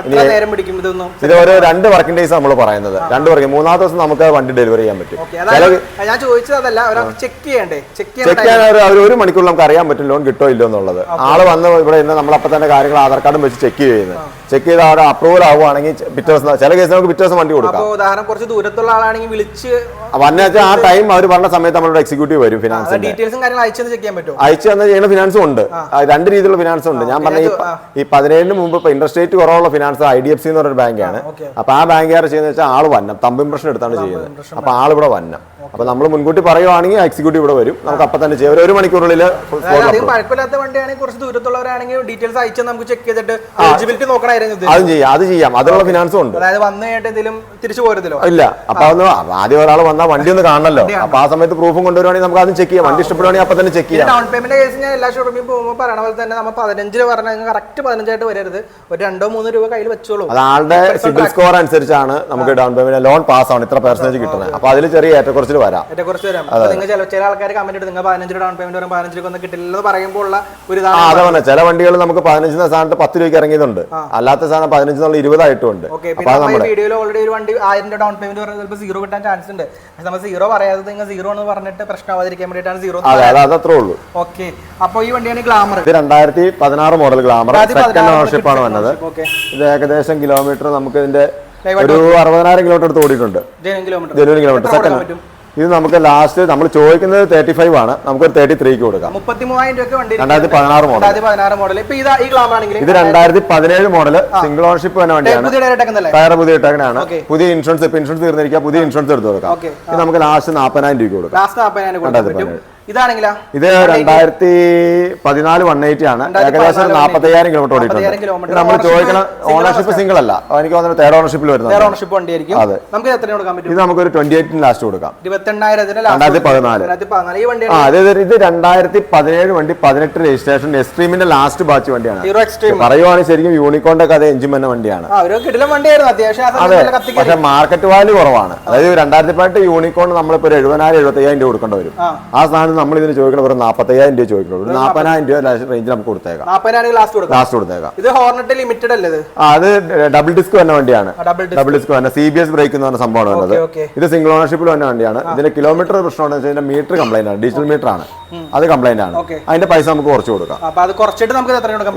ഇത് ഒരു 2 വർക്കിംഗ് ഡേയ്സ് നമ്മൾ പറയുന്നത്. 2 വർക്കിംഗ്, 3-ാമത്തെ ദിവസം നമുക്ക് വണ്ടി ഡെലിവറി ചെയ്യാൻ പറ്റും. ഞാൻ ചോദിച്ചതല്ല, ചെക്ക് ചെയ്യാൻ ഒരു മണിക്കൂർ നമുക്ക് അറിയാൻ പറ്റും ലോൺ കിട്ടോ ഇല്ലോ എന്നുള്ളത്. ആള് വന്ന് ഇവിടെ ഇന്ന് നമ്മളപ്പം തന്നെ കാര്യങ്ങൾ ആധാർ കാർഡും വെച്ച് ചെക്ക് ചെയ്യുന്നത്. ചെക്ക് ചെയ്ത് അവിടെ അപ്രൂവൽ ആവുകയാണെങ്കിൽ പിറ്റേ ദിവസം, ചില കേസിൽ നമുക്ക് പിറ്റേ ദിവസം വണ്ടി കൊടുക്കാം. ഉദാഹരണം കുറച്ച് ദൂരത്തുള്ള ആളാണെങ്കിൽ വിളിച്ച് വന്നാൽ ആ ടൈം അവർ പറഞ്ഞ സമയത്ത് നമ്മളുടെ എക്സിക്യൂട്ടീവ് വരും. ഫിനാൻസ് ഡീറ്റെയിൽസും കാര്യങ്ങളും അയച്ചു തന്നെ ചെയ്യുന്ന ഫിനാൻസും ഉണ്ട്. 2 രീതിയിലുള്ള ഫിനാൻസ് ഉണ്ട്. ഞാൻ പറഞ്ഞ ഈ 17 മുമ്പ് ഇപ്പൊ ഇൻട്രസ്റ്റ് റേറ്റ് കുറവുള്ള ഫിനാൻസ് IDFC എന്ന് പറഞ്ഞൊരു ബാങ്കാണ്. അപ്പൊ ആ ബാങ്കുകാർ ചെയ്യുന്ന വെച്ചാൽ ആള് വന്നം തമ്പ് ഇംപ്രഷൻ എടുത്താണ് ചെയ്യുന്നത്. അപ്പൊ ആൾ ഇവിടെ വന്നം. അപ്പൊ നമ്മൾ മുൻകൂട്ടി പറയുവാണെങ്കിൽ എക്സിക്യൂട്ടീവ് ഇവിടെ വരും. നമുക്ക് അപ്പൊ തന്നെ ചെയ്യാം. 1 മണിക്കൂറിൽ കുഴപ്പമില്ലാത്ത വണ്ടിയാണെങ്കിൽ കുറച്ച് ദൂരത്തുള്ളവരാണെങ്കിൽ ഡീറ്റെയിൽസ് അയച്ചാൽ നമുക്ക് ചെക്ക് ചെയ്തിട്ട് എലിജിബിലിറ്റി നോക്കണമായിരുന്നു. അത് ചെയ്യാം. അതിനുള്ള ഫിനാൻസും ഉണ്ട്. അതായത് വന്നു കഴിഞ്ഞിട്ട് എന്തെങ്കിലും തിരിച്ചു പോരത്തില്ലോ ഇല്ല. അപ്പൊ ആദ്യം ഒരാൾ വന്നാൽ വണ്ടി ഒന്ന് കാണണല്ലോ. അപ്പൊ ആ സമയത്ത് പ്രൂഫും കൊണ്ടുവരുവാണെങ്കിൽ നമുക്ക് അത് ചെക്ക് ചെയ്യാം. വണ്ടി ഇഷ്ടപ്പെടുവാണെങ്കിൽ അപ്പൊ തന്നെ ചെക്ക് ചെയ്യാം. ഡൗൺ പേയ്മെന്റ് കേസ് ഞാൻ എല്ലാ ഷോറൂമിൽ പോകുമ്പോൾ പറയണ പോലെ തന്നെ നമ്മൾ 15 പറഞ്ഞാൽ കറക്റ്റ് 15 ആയിട്ട് വരരുത്. ഒരു 2-3 രൂപ കയ്യിൽ വെച്ചോളൂ. അത് ആളുടെ സിബിൽ സ്കോർ അനുസരിച്ചാണ് നമുക്ക് ഡൗൺ പേയ്മെന്റ് ലോൺ പാസ് ആണ് ഇത്ര പെർസെന്റേജ് കിട്ടുന്നത്. അപ്പൊ അതിൽ ചെറിയ ഏറ്റക്കുറച്ചിൽ വരാം. നിങ്ങൾ ചില ആൾക്കാർ കമന്റ് ഇട്ട് നിങ്ങൾ 15 ഡൗൺ പേയ്മെന്റ് വരും 15 ഒന്നും കിട്ടില്ലെന്ന് പറയുമ്പോൾ ഉള്ള ഒരു അതന്നെ ചില വണ്ടികൾ നമുക്ക് 15 സ്ഥാനത്ത് 10 രൂപയ്ക്ക് ഇറങ്ങിയതുണ്ട്. അല്ല അല്ലാത്ത സാധനം 15 20 ആയിട്ടുണ്ട്. വീഡിയോയിൽ ഓൾറെഡി ഒരു വണ്ടി 1000 ഡൗൺ പേയ്മെന്റ് പറഞ്ഞാൽ ചിലപ്പോൾ സീറോ കിട്ടാൻ ചാൻസ് ഉണ്ട്. പക്ഷെ നമ്മൾ സീറോ പറയാതെ നിങ്ങൾ സീറോ എന്ന് പറഞ്ഞിട്ട് പ്രശ്നമാവാതിരിക്കാൻ വേണ്ടിയിട്ടാണ് സീറോ. അതത്രേ ഉള്ളൂ. ഓക്കെ, അപ്പൊ ഈ വണ്ടിയാണ് ഗ്ലാമർ. ഇത് 2016 മോഡൽ ഗ്ലാമർ, സെക്കൻഡ് ഓണർഷിപ്പ് ആണ് വന്നത്. ഇത് ഏകദേശം കിലോമീറ്റർ നമുക്ക് ഇതിന്റെ ഒരു 60,000 കിലോമീറ്റർ എടുത്ത് ഓടിയിട്ടുണ്ട്. Genuine kilometre second. ഇത് നമുക്ക് ലാസ്റ്റ് നമ്മൾ ചോദിക്കുന്നത് 35 ആണ്, നമുക്കൊരു 33 കൊടുക്കാം. 33,000 രൂപ വണ്ടി 2016 മോഡൽ. ഇത് 2017 മോഡൽ സിംഗിൾ ഓണർഷിപ്പ് തന്നെ വണ്ടിയാണ്. ടയർ പുതിയ ഇട്ടേക്കനാണ്. പുതിയ ഇൻഷുറൻസ്, ഇപ്പൊ ഇൻഷുറൻസ് തീർന്നിരിക്കുക, പുതിയ ഇൻഷുറൻസ് എടുത്ത് കൊടുക്കാം. ഇത് നമുക്ക് ലാസ്റ്റ് 40,000 രൂപ കൊടുക്കാം. ഇത് 2014 180 ആണ്. ഏകദേശം 40,000 കിലോമീറ്റർ ഓടിയിട്ടുണ്ട്. നമ്മൾ ചോദിക്കണ ഓണർഷിപ്പ് സിംഗിൾ അല്ല, എനിക്ക് തോന്നുന്നു തേർഡ് ഓണർഷിപ്പിൽ വരുന്നത്. അതെ, ഇത് നമുക്കൊരു 28 ലാസ്റ്റ് കൊടുക്കാം. 2014. ഇത് 2017 വണ്ടി, 18 രജിസ്ട്രേഷൻ, എക്സ്ട്രീമിന്റെ ലാസ്റ്റ് ബാച്ച് വണ്ടിയാണ്. പറയുവാണെങ്കിൽ ശരിക്കും യൂണിക്കോണിന്റെ കഥ എഞ്ചിൻ വന്ന വണ്ടിയാണ്. അതെ, പക്ഷെ മാർക്കറ്റ് വാല്യൂ കുറവാണ്. അതായത് 2018 യൂണിക്കോൺ നമ്മളിപ്പോ 70,000-75,000 രൂപ കൊടുക്കേണ്ടി വരും. ആ സാധനം നമ്മൾ ഇതിന് ചോദിക്കണം വെറും 40,000 രൂപ ചോദിക്കണം. 40,000 രൂപ റേഞ്ചിൽ നമുക്ക് കൊടുത്തേക്കാം. ലാസ്റ്റ് കൊടുത്തേക്കാം. ഇത് ഹോർണറ്റ് ലിമിറ്റഡ് അല്ലേ? അത് ഡബിൾ ഡിസ്ക് വന്ന വണ്ടിയാണ്. ഡബിൾ ഡിസ്ക് വന്ന CBS ബ്രേക്ക് എന്ന് പറഞ്ഞ സംഭവമാണ് വരുന്നത്. ഇത് സിംഗിൾ ഓണർഷിപ്പിൽ വന്ന വണ്ടിയാണ്. ഇതിന്റെ കിലോമീറ്റർ പ്രശ്നമാണെന്ന് വെച്ചാൽ ഇതിന്റെ മീറ്റർ കംപ്ലൈന്റ് ആണ്, ഡിജിറ്റൽ മീറ്റർ ആണ്, അത് കംപ്ലൈന്റ് ആണ്. അതിന്റെ പൈസ നമുക്ക് കുറച്ച് കൊടുക്കാം.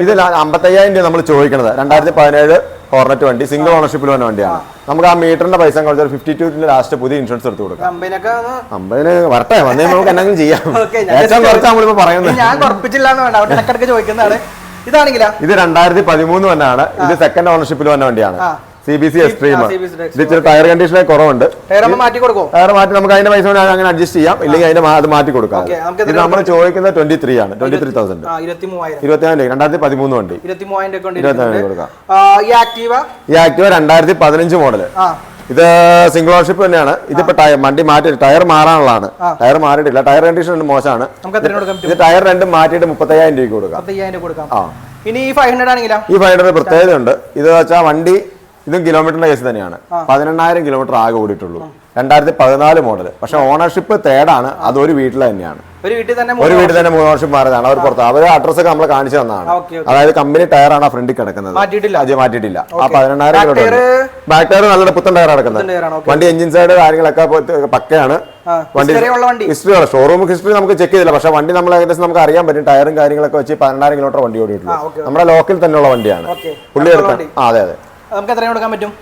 ഇത് 55,000 രൂപ നമ്മൾ ചോദിക്കുന്നത്. 2017 ഹോർണറ്റ് വണ്ടി, സിംഗിൾ ഓണർഷിപ്പിൽ വന്ന വണ്ടിയാണ്. നമുക്ക് ആ മീറ്ററിന്റെ പൈസ കളിച്ചാൽ 52 ലാസ്റ്റ് പുതിയ ഇൻഷുറൻസ് എടുത്ത് കൊടുക്കാം. 50 വരട്ടെ, വന്നേ നമുക്ക് എന്തെങ്കിലും ചെയ്യാം. ഏറ്റവും കുറച്ച് നമ്മളിപ്പോ പറയുന്നത്. ഇത് 2013 തന്നെയാണ്. ഇത് സെക്കൻഡ് ഓണർഷിപ്പിൽ വന്ന വണ്ടിയാണ്. CBC extreme. ഇത് ടയർ കണ്ടീഷനെ കുറവുണ്ട്. ടയർ മാറ്റി നമുക്ക് അതിന്റെ പൈസ അങ്ങനെ അഡ്ജസ്റ്റ് ചെയ്യാം, ഇല്ലെങ്കിൽ അതിന്റെ അത് മാറ്റി കൊടുക്കാം. ഇത് നമ്മൾ ചോദിക്കുന്നത് 23 ആണ്. 23,000. 2013 വണ്ടി 23,000 കൊടുക്കാം. ഈ ആക്ടിവ 2015 മോഡല്. ഇത് സിംഗിൾ ഓണർഷിപ്പ് തന്നെയാണ്. ഇതിപ്പോ വണ്ടി മാറ്റി ടയർ മാറാനുള്ളതാണ്. ടയർ മാറിയിട്ടില്ല, ടയർ കണ്ടീഷൻ മോശമാണ്. ഇത് ടയർ രണ്ടും മാറ്റിയിട്ട് 30,000 രൂപ കൊടുക്കാം. ഈ 500 പ്രത്യേകതയുണ്ട്. ഇത് വെച്ചാൽ വണ്ടി ഇതും കിലോമീറ്ററിന്റെ കേസ് തന്നെയാണ്. 18,000 കിലോമീറ്റർ ആകെ ഓടിയിട്ടുള്ളൂ. 2014 മോഡൽ. പക്ഷെ ഓണർഷിപ്പ് തേർഡാണ്. അത് ഒരു വീട്ടിൽ തന്നെയാണ്. ഒരു വീട്ടിൽ തന്നെ 3 ഓണർഷിപ്പ് മാറിയതാണ്. അവർ പുറത്ത് അവർ അഡ്രസ് ഒക്കെ നമ്മൾ കാണിച്ചു തന്നതാണ്. അതായത് കമ്പനി ടയറാണ് ഫ്രണ്ടിൽ കിടക്കുന്നത്, മാറ്റിയിട്ടില്ല. ആ 18,000 കിലോമീറ്റർ ബാക്ക് ടയർ നല്ല പുത്തൻ ടയർ കിടക്കുന്നത്. വണ്ടി എഞ്ചിൻ സൈഡ് കാര്യങ്ങളൊക്കെ പക്കയാണ്. വണ്ടി ഹിസ്റ്ററി ഷോറൂം ഹിസ്റ്ററി നമുക്ക് ചെക്ക് ചെയ്തില്ല. പക്ഷെ വണ്ടി നമ്മൾ ഏകദേശം നമുക്ക് അറിയാൻ പറ്റും. ടയറും കാര്യങ്ങളൊക്കെ വെച്ച് 18,000 കിലോമീറ്റർ വണ്ടി ഓടിയിട്ടുള്ളൂ. നമ്മുടെ ലോക്കൽ തന്നെയുള്ള വണ്ടിയാണ്. പുള്ളി എടുക്കാൻ. അതെ അതെ.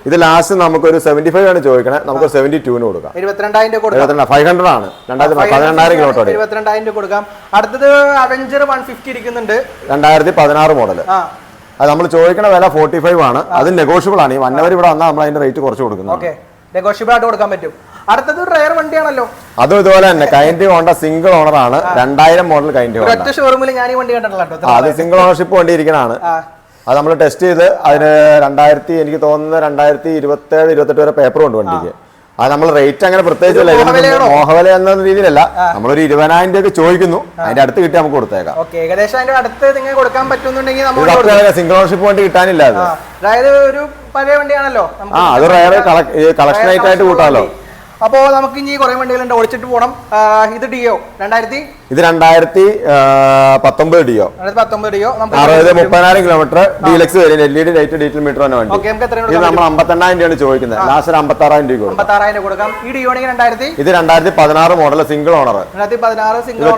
ഇത് ലാസ്റ്റ് നമുക്കൊരു 75 ആണ് ചോദിക്കണേ. നമുക്ക് 72 കൊടുക്കാം. 500 ആണ്. 12,000 കിലോമീറ്റർ 72,000 കൊടുക്കാം. അടുത്തത് അവെഞ്ചർ 150 ഇരിക്കുന്നുണ്ട്. 2016 മോഡല്. അത് നമ്മൾ ചോദിക്കണ വില 45 ആണ്. അത് നെഗോഷ്യബിൾ ആണ്. ഈ 1 അവർ ഇവിടെ വന്നാൽ നമ്മൾ അതിന്റെ റേറ്റ് കുറച്ച് കൊടുക്കുന്നത്. നെഗോഷ്യബിൾ ആയിട്ട് കൊടുക്കാൻ പറ്റും. അടുത്തത് റയർ വണ്ടിയാണല്ലോ. അതും ഇതുപോലെ തന്നെ കൈൻഡ് ഹോണ്ട സിംഗിൾ ഓണർ ആണ്. 2000 മോഡൽ കൈൻഡ് ഹോണ്ട. ഷോറൂമിൽ ഞാൻ ഈ വണ്ടി കണ്ടിട്ടുള്ളൂ. അത് സിംഗിൾ ഓണർഷിപ്പ് വണ്ടി ഇരിക്കണാണ്. അത് നമ്മൾ ടെസ്റ്റ് ചെയ്ത് അതിന് 2000 എനിക്ക് തോന്നുന്നത് 2027-28 വരെ പേപ്പർ ഉണ്ട് വണ്ടിക്ക്. അത് നമ്മൾ റേറ്റ് അങ്ങനെ പ്രത്യേകിച്ച് മോഹവില എന്ന രീതിയിലല്ല. നമ്മളൊരു 20,000 രൂപ ചോദിക്കുന്നു. അതിന്റെ അടുത്ത് കിട്ടി നമുക്ക് കൊടുത്തേക്കാം. സിംഗിൾ ഓണർഷിപ്പ് വണ്ടി കിട്ടാനില്ല. അതായത് ഒരു പഴയ വണ്ടിയാണല്ലോ. അത് റയർ കളക്ഷൻ ആയിട്ട് കൂട്ടാമല്ലോ. അപ്പോ നമുക്ക് ഇനി കുറെ വണ്ടികളുണ്ട്, ഓടിച്ചിട്ട് പോകണം. ഇത് ഡിയോ 2019 ഡിയോ 30,000 കിലോമീറ്റർ ഡീലക്സ് വരും. LED ലൈറ്റ് ഡീറ്റെയിൽ മീറ്റർ തന്നെ വണ്ടി. ഇത് നമ്മൾ 58,000 രൂപയാണ് ചോദിക്കുന്നത്. ലാസ്റ്റ് 56,000 രൂപ കൊടുക്കാം. ഈ ഡിയോണെങ്കിൽ ഇത് 2016 മോഡൽ സിംഗിൾ ഓണർ.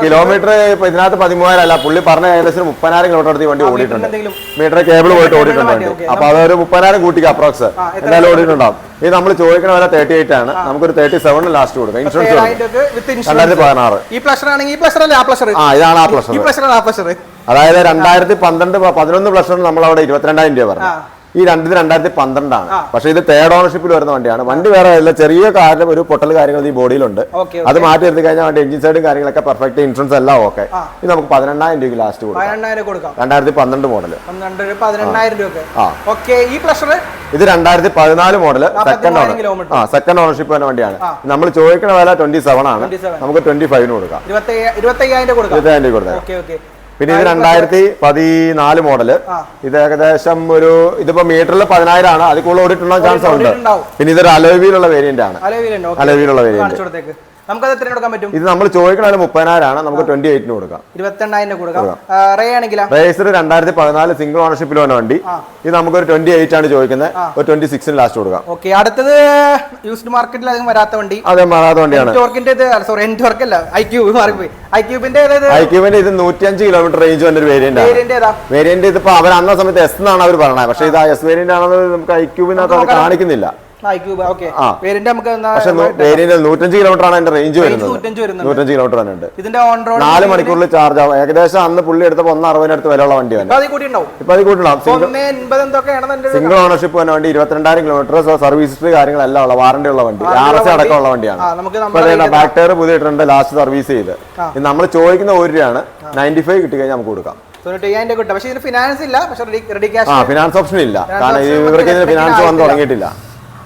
കിലോമീറ്റർ ഇതിനകത്ത് 13,000 അല്ല, പുള്ളി പറഞ്ഞ ഏകദേശം 30,000 കിലോമീറ്റർ അടുത്ത് വണ്ടി ഓടിയിട്ടുണ്ട്. മീറ്റർ കേബിൾ പോയിട്ട് ഓടിയിട്ടുണ്ട് വണ്ടി. അപ്പൊ അതൊരു 30,000 കൂട്ടിക്ക് അപ്രോക്സ് എന്തായാലും ഓടിയിട്ടുണ്ടാവും. ഇത് നമ്മൾ ചോദിക്കണ വില 38 ആണ്. നമുക്കൊരു 37 ലാസ്റ്റ് കൊടുക്കാം. ഇൻഷുറൻസ് 2016. ഇതാണ് ആ പ്ലഷർ. അതായത് 2011 പ്ലഷർ നമ്മൾ അവിടെ 22,000 രൂപ പറഞ്ഞു. ഈ 2012 ആണ്. പക്ഷെ ഇത് തേർഡ് ഓണർഷിപ്പിൽ വരുന്ന വണ്ടിയാണ്. വണ്ടി വേറെ അല്ല, ചെറിയ കാര്യം ഒരു പൊട്ടൽ കാര്യങ്ങൾ ഈ ബോഡിയിലുണ്ട്. അത് മാറ്റി എടുത്തു കഴിഞ്ഞാൽ വണ്ടി എഞ്ചിൻ സൈഡും കാര്യങ്ങളൊക്കെ പെർഫെക്റ്റ്, ഇൻഷുറൻസ് എല്ലാം ഓക്കെ. ഇത് നമുക്ക് 18,000 രൂപ ലാസ്റ്റ് കൊടുക്കാം. 2012 മോഡൽ. ഇത് 2014 മോഡൽ സെക്കൻഡ് ഓണർഷിപ്പ് വരുന്ന വണ്ടിയാണ്. നമ്മൾ ചോദിക്കുന്ന വില 27 ആണ്. നമുക്ക് 25 കൊടുക്കാം. 25,000 കൊടുക്കാം. പിന്നെ ഇത് 2014 മോഡല്. ഇത് ഏകദേശം ഒരു ഇതിപ്പോ മീറ്ററിൽ 10,000 ആണ്. അതിൽ കൂടുതൽ ഓടിയിട്ടുള്ള ചാൻസ് ഉണ്ട്. പിന്നെ ഇതൊരു അലോയ് വീലുള്ള വേരിയന്റ് ആണ്. അലോയ് വീലുള്ള വേരിയന്റ് നമുക്കത് എത്ര കൊടുക്കാൻ പറ്റും? ഇത് നമ്മൾ ചോദിക്കണ 30,000 നമുക്ക് 28 കൊടുക്കാം. 28,000 കൊടുക്കാം. റേ ആണെങ്കിലോ? റേസർ 2014 സിംഗിൾ ഓണർഷിപ്പിൽ വന്ന വണ്ടി. ഇത് നമുക്കൊരു 28 ആണ് ചോദിക്കുന്നത്. ഒരു 26 ലാസ്റ്റ് കൊടുക്കാം. ഓക്കെ, അടുത്തത് യൂസ്ഡ് മാർക്കറ്റിൽ അധികം വരാത്ത വണ്ടി. അതെ, മാറാത്ത വണ്ടിയാണ്. എൻടോർക്ക് അല്ല, ഐക്യൂബ് മാറിപ്പോയി. ഐക്യൂബിന്റെ ഇത് 105 കിലോമീറ്റർ റേഞ്ച് വന്ന ഒരു വേരിയന്റ്. ഇതിപ്പോ അവർ അന്ന സമയത്ത് എസ് എന്നാണ് അവർ പറഞ്ഞത്. പക്ഷേ ഇത് എസ് വേരിയന്റ് ആണെന്ന് നമുക്ക് ഐക്യൂബിനകത്ത് കാണിക്കുന്നില്ല. പക്ഷെ വേരിയന്റ് 105 കിലോമീറ്റർ ആണ് എന്റെ റേഞ്ച് വരുന്നത്. 105 കിലോമീറ്റർ തന്നെ ഉണ്ട്. 4 മണിക്കൂറിൽ ചാർജ് ആവും. ഏകദേശം അന്ന് പുള്ളി എടുത്തപ്പോ 160 അടുത്ത് വിലയുള്ള വണ്ടിയാണ്. ഇപ്പൊ അത് കൂട്ടണം. സിംഗിൾ ഓണർഷിപ്പ് വന്ന വണ്ടി, 22,000 കിലോമീറ്റർ, സർവീസ് ഹിസ്റ്ററി കാര്യങ്ങളെല്ലാം ഉള്ള, വാറന്റി ഉള്ള വണ്ടി, RC അടക്കമുള്ള വണ്ടിയാണ്. ബാക്ക് ടയർ പുതിയ ഇട്ടിട്ടുണ്ട്, ലാസ്റ്റ് സർവീസ് ചെയ്ത്. നമ്മൾ ചോദിക്കുന്ന 1 രൂപയാണ്. 95 കിട്ടി കഴിഞ്ഞാൽ നമുക്ക് കൊടുക്കാം. ഫിനാൻസ് ഓപ്ഷൻ ഇല്ല, കാരണം ഇവർക്ക് ഫിനാൻസ് വന്ന് തുടങ്ങിയിട്ടില്ല.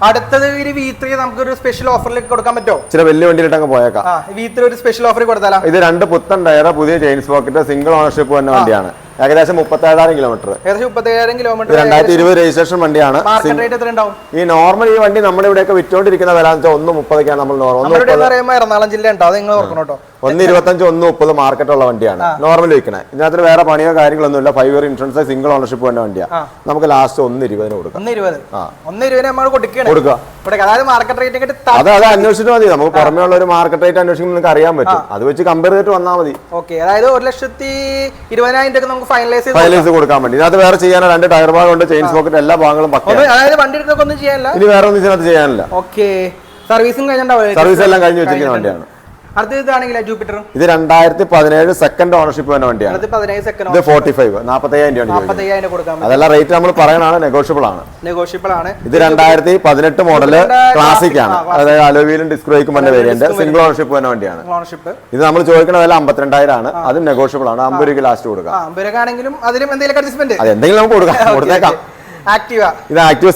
അടുത്തത് V3 നമുക്കൊരു സ്പെഷ്യൽ ഓഫറിലേക്ക് കൊടുക്കാൻ പറ്റുമോ? ചില വലിയ വണ്ടിയിലിട്ട് അങ്ങ് പോയേക്കാം. V3 ഒരു സ്പെഷ്യൽ ഓഫർ കൊടുത്താലോ? ഇത് 2 പുത്തൻ ടയർ, പുതിയ ചെയിൻ സ്പോക്കറ്റ്, സിംഗിൾ ഓണർഷിപ്പ് വന്ന വണ്ടിയാണ്. ഏകദേശം 37,000 കിലോമീറ്റർ. 2020 രജിസ്ട്രേഷൻ വണ്ടിയാണ്. ഈ നോർമൽ ഈ വണ്ടി നമ്മുടെ ഇവിടെയൊക്കെ വിറ്റോണ്ടിരിക്കുന്ന വില 1.30 നമ്മൾ എറണാകുളം ജില്ല ഉണ്ടോ? അത് നിങ്ങൾ ഓർക്കണം കേട്ടോ. 1.25 1.30 മാർക്കറ്റ് ഉള്ള വണ്ടിയാണ് നോർമൽ വിൽക്കണേ. ഇതിനകത്ത് വേറെ പണിയോ കാര്യങ്ങളൊന്നുമില്ല. 5 ഇയർ ഇൻഷുറൻസ്, സിംഗിൾ ഓണർഷിപ്പ് വന്ന വണ്ടിയാണ്. നമുക്ക് ലാസ്റ്റ് 1.20 കൊടുക്കാം. 1.20 അത് അന്വേഷിച്ചിട്ട് മതി. നമുക്ക് പുറമേ ഉള്ള ഒരു മാർക്കറ്റ് റേറ്റ് അന്വേഷിക്കുമ്പോൾ നിങ്ങൾക്ക് അറിയാൻ പറ്റും. അത് വെച്ച് കമ്പയർ ചെയ്തിട്ട് വന്നാൽ മതി. അതായത് 1,20,000 നമുക്ക് ഫൈനലൈസ് കൊടുക്കാൻ വേണ്ടി. ഇതിനകത്ത് വേറെ ചെയ്യാനോ 2 ടയർ ഭാഗം ഉണ്ട്, ചെയിൻ സോക്കറ്റ്, എല്ലാ ഭാഗങ്ങളും ഇനി വേറെ ഒന്നും ചെയ്യാനില്ല. സർവീസ് എല്ലാം കഴിഞ്ഞ് വെച്ചിരിക്കുന്ന വണ്ടിയാണ്. ഇത് 2017 സെക്കൻഡ് ഓണർഷിപ്പ് വന്ന വണ്ടിയാണ്. ഇത് 45 45,000 രൂപ. അതെല്ലാം റേറ്റ് നമ്മൾ പറയണാണ്, നെഗോഷ്യബിൾ ആണ്. ഇത് 2018 മോഡല് ക്ലാസിക് ആണ്. അതായത് അലോവിയിലും ഡിസ്ക് ബ്രേക്കും വന്ന വേരിയന്റ്, സിംഗിൾ ഓണർഷിപ്പ് വന്ന വണ്ടിയാണ്. ഇത് നമ്മൾ ചോദിക്കുന്ന വില 52,000 ആണ്. അതും നെഗോഷ്യബിൾ ആണ്. 50 രൂപ ലാസ്റ്റ് കൊടുക്കാം. അതെന്തെങ്കിലും നമുക്ക് കൊടുത്തേക്കാം. ഇത് ആക്ടിവ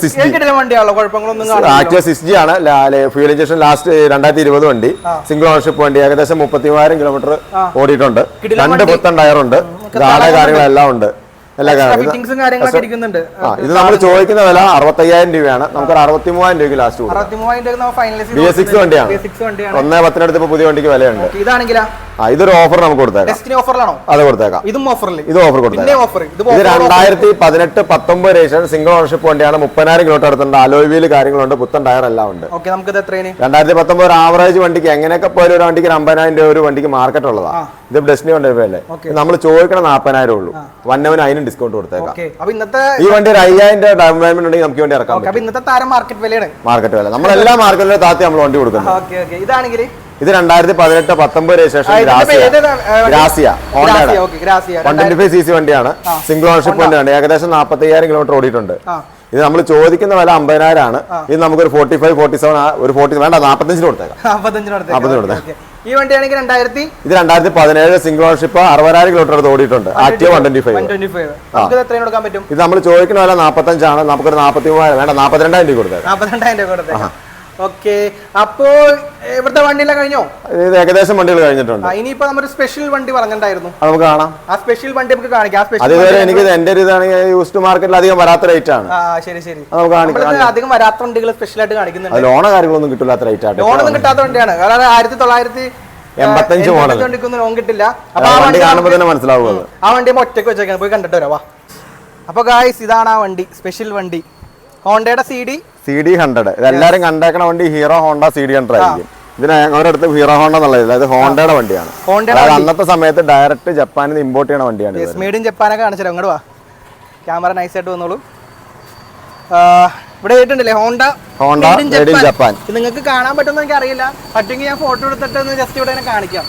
6G ആണ്. ഫ്യൂൽ ഇഞ്ചക്ഷൻ ലാസ്റ്റ് 2020 വണ്ടി, സിംഗിൾ ഓണർഷിപ്പ് വണ്ടി. ഏകദേശം 30,000 കിലോമീറ്റർ ഓടിയിട്ടുണ്ട്. 2 പുത്തൻ ടയറുണ്ട്, കാര്യങ്ങളെല്ലാം ഉണ്ട്. ഇത് നമ്മൾ ചോദിക്കുന്ന വില 65,000 രൂപയാണ്. നമുക്ക് 63,000 രൂപയ്ക്ക് ലാസ്റ്റ് കൊടുക്കാം. BS6 വണ്ടിയാണ്. 1.10 ഇപ്പൊ പുതിയ വണ്ടിക്ക് വിലയുണ്ട്. ഇതൊരു ഓഫർ നമുക്ക് കൊടുത്തേക്കാം. അത് കൊടുത്തേക്കാം. ഇത് ഓഫർ കൊടുത്തേക്കാം. ഇത് 2018 19 രജിസ്ട്രേഷൻ സിംഗിൾ ഓണർഷിപ്പ് വണ്ടിയാണ്. 30,000 കിലോമീറ്റർ അടുത്തുണ്ട്. അലോയ് വീല് കാര്യങ്ങളുണ്ട്, പുത്തൻ ടയർ എല്ലാം ഉണ്ട്. 2019 ഒരു ആവറേജ് വണ്ടിക്ക് എങ്ങനെയൊക്കെ പോലും ഒരു വണ്ടിക്ക് 50,000 രൂപ ഒരു വണ്ടിക്ക് മാർക്കറ്റ് ഉള്ളതാണ്. ഇത് ഡെസ്റ്റിനി വണ്ടി അല്ലേ. നമ്മൾ ചോദിക്കണം 40,000 ഉള്ളൂ. വന്നവന് അതിനും ഡിസ്കൗണ്ട് കൊടുത്തേക്കാം. ഈ വണ്ടി ഒരു 5,000 രൂപ ഡൗൺ പേയ്മെന്റ് ഉണ്ടെങ്കിൽ നമുക്ക് വേണ്ടി ഇറക്കാം. മാർക്കറ്റ് വില നമ്മളെല്ലാ മാർക്കറ്റിലും താത്തി നമ്മൾ വണ്ടി കൊടുക്കുന്നത്. ഇത് 2018 19 രജിസ്ട്രേഷൻ ഗ്രാസിയ 125 cc വണ്ടിയാണ്. സിംഗിൾ ഓണർഷിപ്പ് വണ്ടിയാണ്. ഏകദേശം 45,000 കിലോമീറ്റർ ഓടിയിട്ടുണ്ട്. ഇത് നമ്മൾ ചോദിക്കുന്ന വില 50,000 ആണ്. ഇത് നമുക്കൊരു 45 47 ഒരു 40 വേണ്ട 45 കൊടുത്തേക്കാം. 45 കൊടുത്തേക്കാം. ഈ വണ്ടിയാണെങ്കിൽ ഇത് 2017 സിംഗിൾ ഓണർഷിപ്പ് 60,000 കിലോമീറ്റർ അടുത്ത് ഓടിയിട്ടുണ്ട്. ആക്ടിവ 125. ഇത് നമ്മൾ ചോദിക്കുന്ന വില 45 ആണ്. നമുക്കൊരു 43,000 വേണ്ട 42,000 രൂപ കൊടുത്തേക്കാം. അപ്പോ ഇവിടുത്തെ വണ്ടിയെല്ലാം കഴിഞ്ഞോ? ഇത് ഏകദേശം വണ്ടികൾ കഴിഞ്ഞിട്ടുണ്ട്. ഇനിയിപ്പോ നമ്മൾ സ്പെഷ്യൽ വണ്ടി പറഞ്ഞിട്ടുണ്ടായിരുന്നു, നമുക്ക് കാണാം. ആ സ്പെഷ്യൽ വണ്ടി നമുക്ക് കാണിക്കാം. അതുവരെ എനിക്ക് എന്റെ ഒരു ഇതാണെങ്കിൽ യൂസ്ഡ് മാർക്കറ്റിൽ അധികം വരാത്ത റേറ്റ് ആണ്. നമുക്ക് കാണിക്കാം. അധികം വരാത്ത വണ്ടികൾ സ്പെഷ്യൽ ആയിട്ട് കാണിക്കുന്നുണ്ട്. ലോണോ കാര്യങ്ങളൊന്നും കിട്ടില്ലാത്ത റേറ്റ് ആണ്. ലോണൊന്നും കിട്ടാത്ത വണ്ടിയാണ്. കാരണം 1985 മോഡൽ ലോൺ കിട്ടില്ല. വണ്ടി കാണുമ്പോൾ തന്നെ മനസ്സിലാവുന്നത്. ആ വണ്ടി ഒറ്റയ്ക്ക് വെച്ചേക്കാൻ പോയി കണ്ടിട്ട് വരാം. അപ്പൊ ഗായ്സ് ഇതാണ് ആ വണ്ടി, സ്പെഷ്യൽ വണ്ടി. ഹോണ്ടയുടെ CD 100. ഇതെല്ലാരും കണ്ടേക്കണ വണ്ടി ഹീറോ ഹോണ്ട CD 100 ആയിരിക്കും. ഇതിന് ഞങ്ങളുടെ അടുത്ത് ഹീറോ ഹോണ്ട എന്നുള്ളത് ഇത് ഹോണ്ടയുടെ വണ്ടിയാണ്. അന്നത്തെ സമയത്ത് ഡയറക്റ്റ് ജപ്പാനിൽ നിന്ന് ഇമ്പോർട്ട് ചെയ്യണ വണ്ടിയാണ്. മെയ്ഡ് ഇൻ ജപ്പാനൊക്കെ കാണിച്ചാൽ അങ്ങോട്ട് വാ, ക്യാമറ നൈസ് ആയിട്ട് വന്നോളൂ. ഇവിടെ കേട്ടിട്ടുണ്ടല്ലേ ഹോണ്ട മെയ്ഡ് ഇൻ ജപ്പാൻ. നിങ്ങൾക്ക് കാണാൻ പറ്റുമെന്ന് എനിക്ക് അറിയില്ല. പറ്റുമെങ്കിൽ ഞാൻ ഫോട്ടോ എടുത്തിട്ട് ജസ്റ്റ് ഇവിടെ കാണിക്കാം.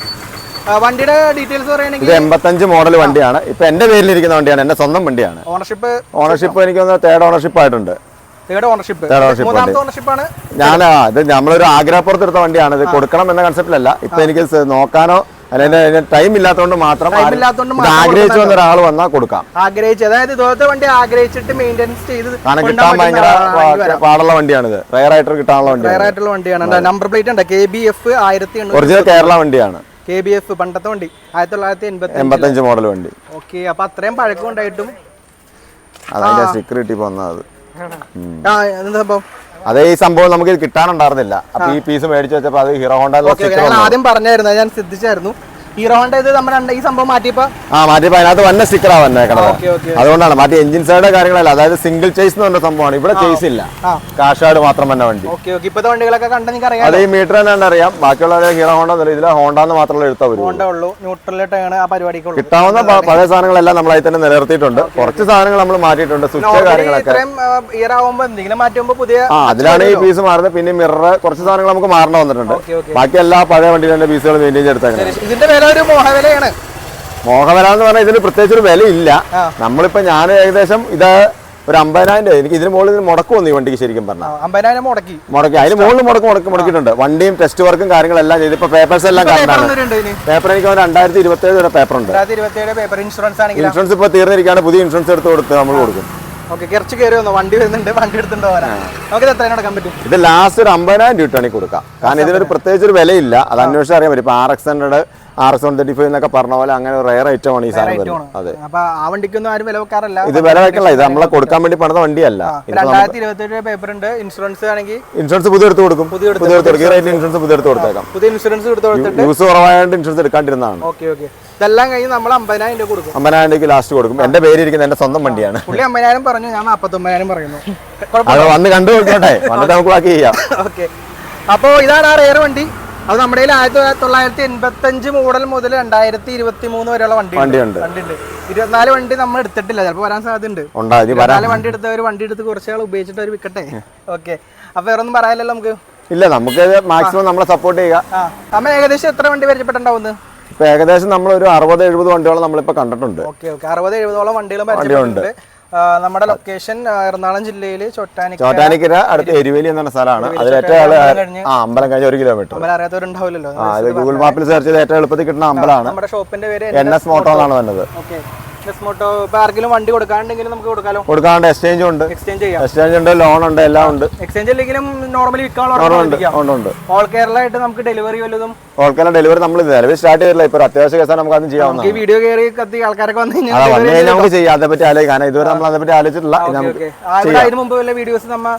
വണ്ടിയുടെ ഡീറ്റെയിൽസ് പറയുകയാണെങ്കിൽ ഇത് 85 മോഡൽ വണ്ടിയാണ്. ഇപ്പൊ എന്റെ പേരിലിരിക്കുന്ന വണ്ടിയാണ്, എന്റെ സ്വന്തം വണ്ടിയാണ്. ഓണർഷിപ്പ് എനിക്ക് 3rd ഓണർഷിപ്പ് ആയിട്ടുണ്ട്. ഞാൻ ഇത് നമ്മളൊരു ആഗ്രഹപ്പുറത്ത് എടുത്ത വണ്ടിയാണ്. ഇത് കൊടുക്കണം എന്ന കൺസെപ്റ്റിലല്ല. ഇപ്പൊ എനിക്ക് നോക്കാനോ അല്ലെങ്കിൽ ടൈം ഇല്ലാത്തതുകൊണ്ട് മാത്രം ആഗ്രഹിച്ചു വന്ന ഒരാൾ വന്നാൽ കൊടുക്കാം. അതായത് ഇതുപോലത്തെ വണ്ടി ആഗ്രഹിച്ചിട്ട് മെയിൻ്റെനൻസ് ചെയ്ത് കാരണം കിട്ടാൻ ഭയങ്കര പാടുള്ള വണ്ടിയാണിത്. റയർ ആയിട്ട് കിട്ടാനുള്ള വണ്ടിയാണ്. നമ്പർ പ്ലേറ്റ് ഉണ്ട് KBF 1800. ഒറിജിനൽ കേരള വണ്ടിയാണ്. KBF പണ്ടത്തെ വണ്ടി 1985 മോഡൽ വണ്ടി. ഓക്കെ, അപ്പൊ അത്രയും പഴക്കം ഉണ്ടായിട്ടും അതിന്റെ സ്റ്റിക്കർ കിട്ടി വന്നത്. അതേ ഈ സംഭവം നമുക്ക് കിട്ടാനുണ്ടായിരുന്നില്ല. അപ്പൊ ഈ പീസ് മേടിച്ചു വെച്ചപ്പോ അത് ഹീറോ ഹോണ്ട ആദ്യം പറഞ്ഞായിരുന്നു, ഞാൻ ശ്രദ്ധിച്ചായിരുന്നു. ഹീറോ ഹോണ്ട ഇത് നമ്മുടെ ഈ സംഭവം മാറ്റിയപ്പോ മാറ്റിയപ്പോ അതിനകത്ത് വന്ന സ്റ്റിക്കറാ വന്നേക്കണത്. അതുകൊണ്ടാണ് മറ്റേ എഞ്ചിൻ സൈഡ് കാര്യങ്ങളല്ല, അതായത് സിംഗിൾ ചേസ് എന്ന് പറഞ്ഞ സംഭവമാണ്. ഇവിടെ ചേസ് ഇല്ല, കാഷാട് മാത്രം തന്നെ വണ്ടി. ഇപ്പത്തെ വണ്ടികളൊക്കെ കണ്ട നിങ്ങൾക്ക് അറിയാം, അത് ഈ മീറ്റർ തന്നെ അറിയാം. ബാക്കിയുള്ള ഹീറോ ഹോണ്ട ഇതിലെ ഹോണ്ടെന്ന് മാത്രമല്ല എടുത്താൽ പരിപാടിക്ക് കിട്ടാവുന്ന പഴയ സാധനങ്ങളെല്ലാം നമ്മൾ അതിൽ തന്നെ നിലനിർത്തിയിട്ടുണ്ട്. കുറച്ച് സാധനങ്ങൾ നമ്മൾ മാറ്റിയിട്ടുണ്ട്, സ്വിച്ച് കാര്യങ്ങളൊക്കെ. അതിലാണ് ഈ പീസ് മാറുന്നത്. പിന്നെ മിറർ കുറച്ച് സാധനങ്ങൾ നമുക്ക് മാറണം വന്നിട്ടുണ്ട്. ബാക്കി എല്ലാ പഴയ വണ്ടികളുടെ പീസുകൾ മെയിൻറ്റെയിൻ ചെയ്തെടുത്തേക്കുന്നത്. മോഹവില എന്ന് പറഞ്ഞാൽ ഇതിന് പ്രത്യേകിച്ച് ഒരു വിലയില്ല. നമ്മളിപ്പോ ഞാൻ ഏകദേശം ഇത് ഒരു 50,000 രൂപ എനിക്ക് ഇതിന് മുകളിൽ മുടക്ക് വന്നു ഈ വണ്ടിക്ക്. ശരിക്കും പറഞ്ഞാൽ 50,000 മുടക്കി അതിന് മുകളിൽ മുടക്കിയിട്ടുണ്ട്. വണ്ടിയും ടെസ്റ്റ് വർക്കും കാര്യങ്ങളെല്ലാം ചെയ്ത് ഇപ്പൊ പേപ്പേഴ്സ് എല്ലാം കണ്ടാണ്. പേപ്പർ എനിക്ക് 2027 വരെ പേപ്പർ ഉണ്ട്. ഇൻഷുറൻസ് ഇപ്പൊ തീർന്നിരിക്കുകയാണ്. പുതിയ ഇൻഷുറൻസ് എടുത്ത് കൊടുത്ത് നമ്മൾ കൊടുക്കും. ഇത് ലാസ്റ്റ് ഒരു 50,000 രൂപ ആണെങ്കിൽ കൊടുക്കാം. കാരണം ഇതിനൊരു പ്രത്യേകിച്ച് ഒരു വിലയില്ല. അത് അന്വേഷിച്ച് അറിയാൻ പറ്റും. ഇപ്പൊ RX100 RX135 എന്നൊക്കെ പറഞ്ഞ പോലെ അങ്ങനെ റയർ ഐറ്റം ആണ് ഈ സാധനം. അതെ, ഇത് വില വെക്കല്ല, ഇത് നമ്മളെ കൊടുക്കാൻ വേണ്ടി പണിത വണ്ടിയല്ല. ഇൻഷുറൻസ് പുതിയ എടുത്ത് കൊടുക്കും. ഇൻഷുറൻസ് പുതിയ എടുത്ത് കൊടുത്തേക്കാം. യൂസ് കുറവായതുകൊണ്ട് ഇൻഷുറൻസ് എടുക്കാണ്ടിരുന്നതാണ്. ഇതെല്ലാം കഴിഞ്ഞ് നമ്മൾ 50,000 രൂപ കൊടുക്കും. 50,000 രൂപയ്ക്ക് ലാസ്റ്റ് കൊടുക്കും. എന്റെ പേരിരിക്കുന്നത് എന്റെ സ്വന്തം വണ്ടിയാണ്. 50,000 പറഞ്ഞു, ഞാൻ 49,000 പറയുന്നു. അത് വന്ന് കണ്ടു കൊടുത്തോട്ടെ, വന്നിട്ട് നമുക്ക് ബാക്കി ചെയ്യാം. ഓക്കെ, അപ്പോ ഇതാണ് ആ റെയർ വണ്ടി. അത് നമ്മുടെ 1985 മോഡൽ മുതൽ 2023 വരെയുള്ള വണ്ടിയുണ്ട്. 24 വണ്ടി നമ്മൾ എടുത്തിട്ടില്ല, ചിലപ്പോൾ വരാൻ സാധ്യതയുണ്ട്. 24 വണ്ടി എടുത്തവർ വണ്ടി എടുത്ത് കുറച്ചാൾ ഉപയോഗിച്ചിട്ട് അവർ വിൽക്കട്ടെ. ഓക്കെ, അപ്പൊ വേറെ ഒന്നും പറയാനില്ലല്ലോ നമുക്ക്. ഇല്ല, നമുക്ക് മാക്സിമം നമ്മളെ സപ്പോർട്ട് ചെയ്യുക. നമ്മൾ ഏകദേശം എത്ര വണ്ടി പരിചയപ്പെട്ടുണ്ടാവുന്നത്? ഇപ്പൊ ഏകദേശം നമ്മൾ ഒരു 60-70 വണ്ടിയോളം നമ്മളിപ്പോ കണ്ടിട്ടുണ്ട്. 60-70 വണ്ടികളും പരിചയപ്പെട്ടിട്ടുണ്ട്. നമ്മുടെ ലൊക്കേഷൻ എറണാകുളം ജില്ലയിൽ ചോറ്റാനിക്കര അടുത്ത് എരുവേലി എന്ന സ്ഥലമാണ്. അതിൽ ഏറ്റവും അമ്പലം കഴിഞ്ഞ 1 കിലോമീറ്റർ. അറിയാത്തവരുണ്ടാവില്ലല്ലോ, ഗൂഗിൾ മാപ്പിൽ സെർച്ച് ചെയ്ത് ഏറ്റവും എളുപ്പത്തിൽ കിട്ടുന്ന അമ്പലമാണ്. നമ്മുടെ ഷോപ്പിന്റെ പേര് NS മോട്ടോ എന്നാണ് വന്നത്. ആർക്കെങ്കിലും വണ്ടി കൊടുക്കാണ്ടെങ്കിലും നമുക്ക് കൊടുക്കാണ്ട് എക്സ്ചേഞ്ച് ഉണ്ട്, ലോൺ ഉണ്ട്, എല്ലാം ഉണ്ട്. എക്സ്ചേഞ്ച് ഇല്ലെങ്കിലും നോർമലി ഓൾ കേരള ആയിട്ട് നമുക്ക് ഡെലിവറി വല്ലതും. ഓൾ കേരള ഡെലിവറി നമ്മൾ നിലവിൽ സ്റ്റാർട്ട് ചെയ്തില്ല. ഇപ്പൊ അത്യാവശ്യ കേസാണ് നമുക്ക് അതും ചെയ്യാവുന്ന. ഈ വീഡിയോ കയറി കത്തി ആൾക്കാരൊക്കെ വന്നു കഴിഞ്ഞാൽ നമുക്ക് ചെയ്യാം. അതേപറ്റി ആലോചിക്കാൻ ഇതുവരെ നമ്മൾ അതേപറ്റി ആലോചിച്ചിട്ടില്ല. അതിന് മുമ്പ് വീഡിയോസ് നമ്മൾ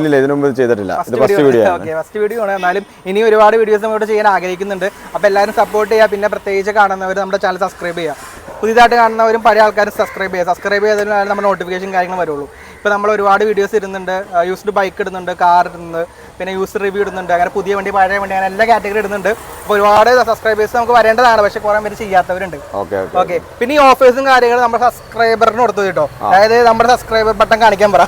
ഇല്ല, ഇതിനു മുമ്പ് ചെയ്തിട്ടില്ല. ഇത് ഫസ്റ്റ് വീഡിയോ ആണ്. എന്നാലും ഇനി ഒരുപാട് വീഡിയോസ് നമ്മളിവിടെ ചെയ്യാൻ ആഗ്രഹിക്കുന്നുണ്ട്. അപ്പൊ എല്ലാവരും സപ്പോർട്ട് ചെയ്യുക. പിന്നെ പ്രത്യേകിച്ച് കാണുന്നവർ നമ്മുടെ ചാനൽ സബ്സ്ക്രൈബ് ചെയ്യുക. പുതിയതായിട്ട് കാണുന്നവരും പഴയ ആൾക്കാരും സബ്സ്ക്രൈബ് ചെയ്താലും നമ്മുടെ നോട്ടിഫിക്കേഷൻ കാര്യങ്ങൾ വരുള്ളൂ. ഇപ്പോൾ നമ്മൾ ഒരുപാട് വീഡിയോസ് ഇടുന്നുണ്ട്. യൂസ്ഡ് ബൈക്ക് ഇടുന്നുണ്ട്, കാർ ഇടുന്നുണ്ട്, പിന്നെ യൂസ് റിവ്യൂ ഇടുന്നുണ്ട്. അങ്ങനെ പുതിയ വണ്ടി, പഴയ വണ്ടി, അങ്ങനെ എല്ലാ കാറ്റഗറി ഇടുന്നുണ്ട്. അപ്പോൾ ഒരുപാട് സബ്സ്ക്രൈബേഴ്സ് നമുക്ക് വരേണ്ടതാണ്, പക്ഷേ കുറേ പേര് ചെയ്യാത്തവരുണ്ട്. ഓക്കെ, പിന്നെ ഈ ഓഫേഴ്സും കാര്യങ്ങളും നമ്മുടെ സബ്സ്ക്രൈബറിന് കൊടുത്തു കേട്ടോ. അതായത് നമ്മുടെ സബ്സ്ക്രൈബർ ബട്ടൺ കാണിക്കാൻ പറ.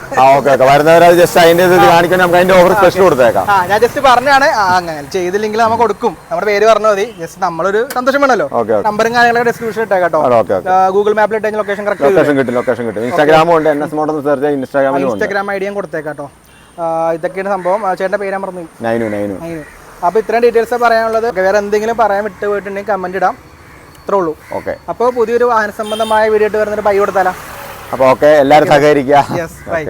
ഞാൻ ജസ്റ്റ് പറഞ്ഞാണ്, അങ്ങനെ ചെയ്തില്ലെങ്കിൽ നമ്മൾ കൊടുക്കും. നമ്മുടെ പേര് പറഞ്ഞാൽ മതി. ജസ്റ്റ് നമ്മളൊരു സന്തോഷം വേണമല്ലോ. നമ്പറും കാര്യങ്ങളൊക്കെ ഡിസ്ക്രിപ്ഷൻ ഇട്ടേക്കാം കേട്ടോ. ഗൂഗിൾ മാപ്പിൽ ഇട്ടെങ്കിൽ ലൊക്കേഷൻ കറക്റ്റ് കിട്ടും. ഇൻസ്റ്റാഗ്രാം ഐഡിയും കൊടുത്തേക്കാട്ടോ. ഇതൊക്കെയാണ് സംഭവം. ചേട്ടൻ്റെ പേര് പറഞ്ഞു നൈനു. അപ്പോൾ ഇത്രയും ഡീറ്റെയിൽസ് പറയാനുള്ളത്. വേറെ എന്തെങ്കിലും പറയാൻ വിട്ടു പോയിട്ടുണ്ടെങ്കിൽ കമന്റ് ഇടാം. അത്രേ ഉള്ളൂ. ഓക്കെ, അപ്പോൾ പുതിയൊരു വാഹന സംബന്ധമായ വീഡിയോ ഇട്ട് വരുന്നൊരു ബൈ കൊടുത്താലോ. അപ്പോൾ ഓക്കെ, എല്ലാവരും സഹകരിക്കുക. Yes, by.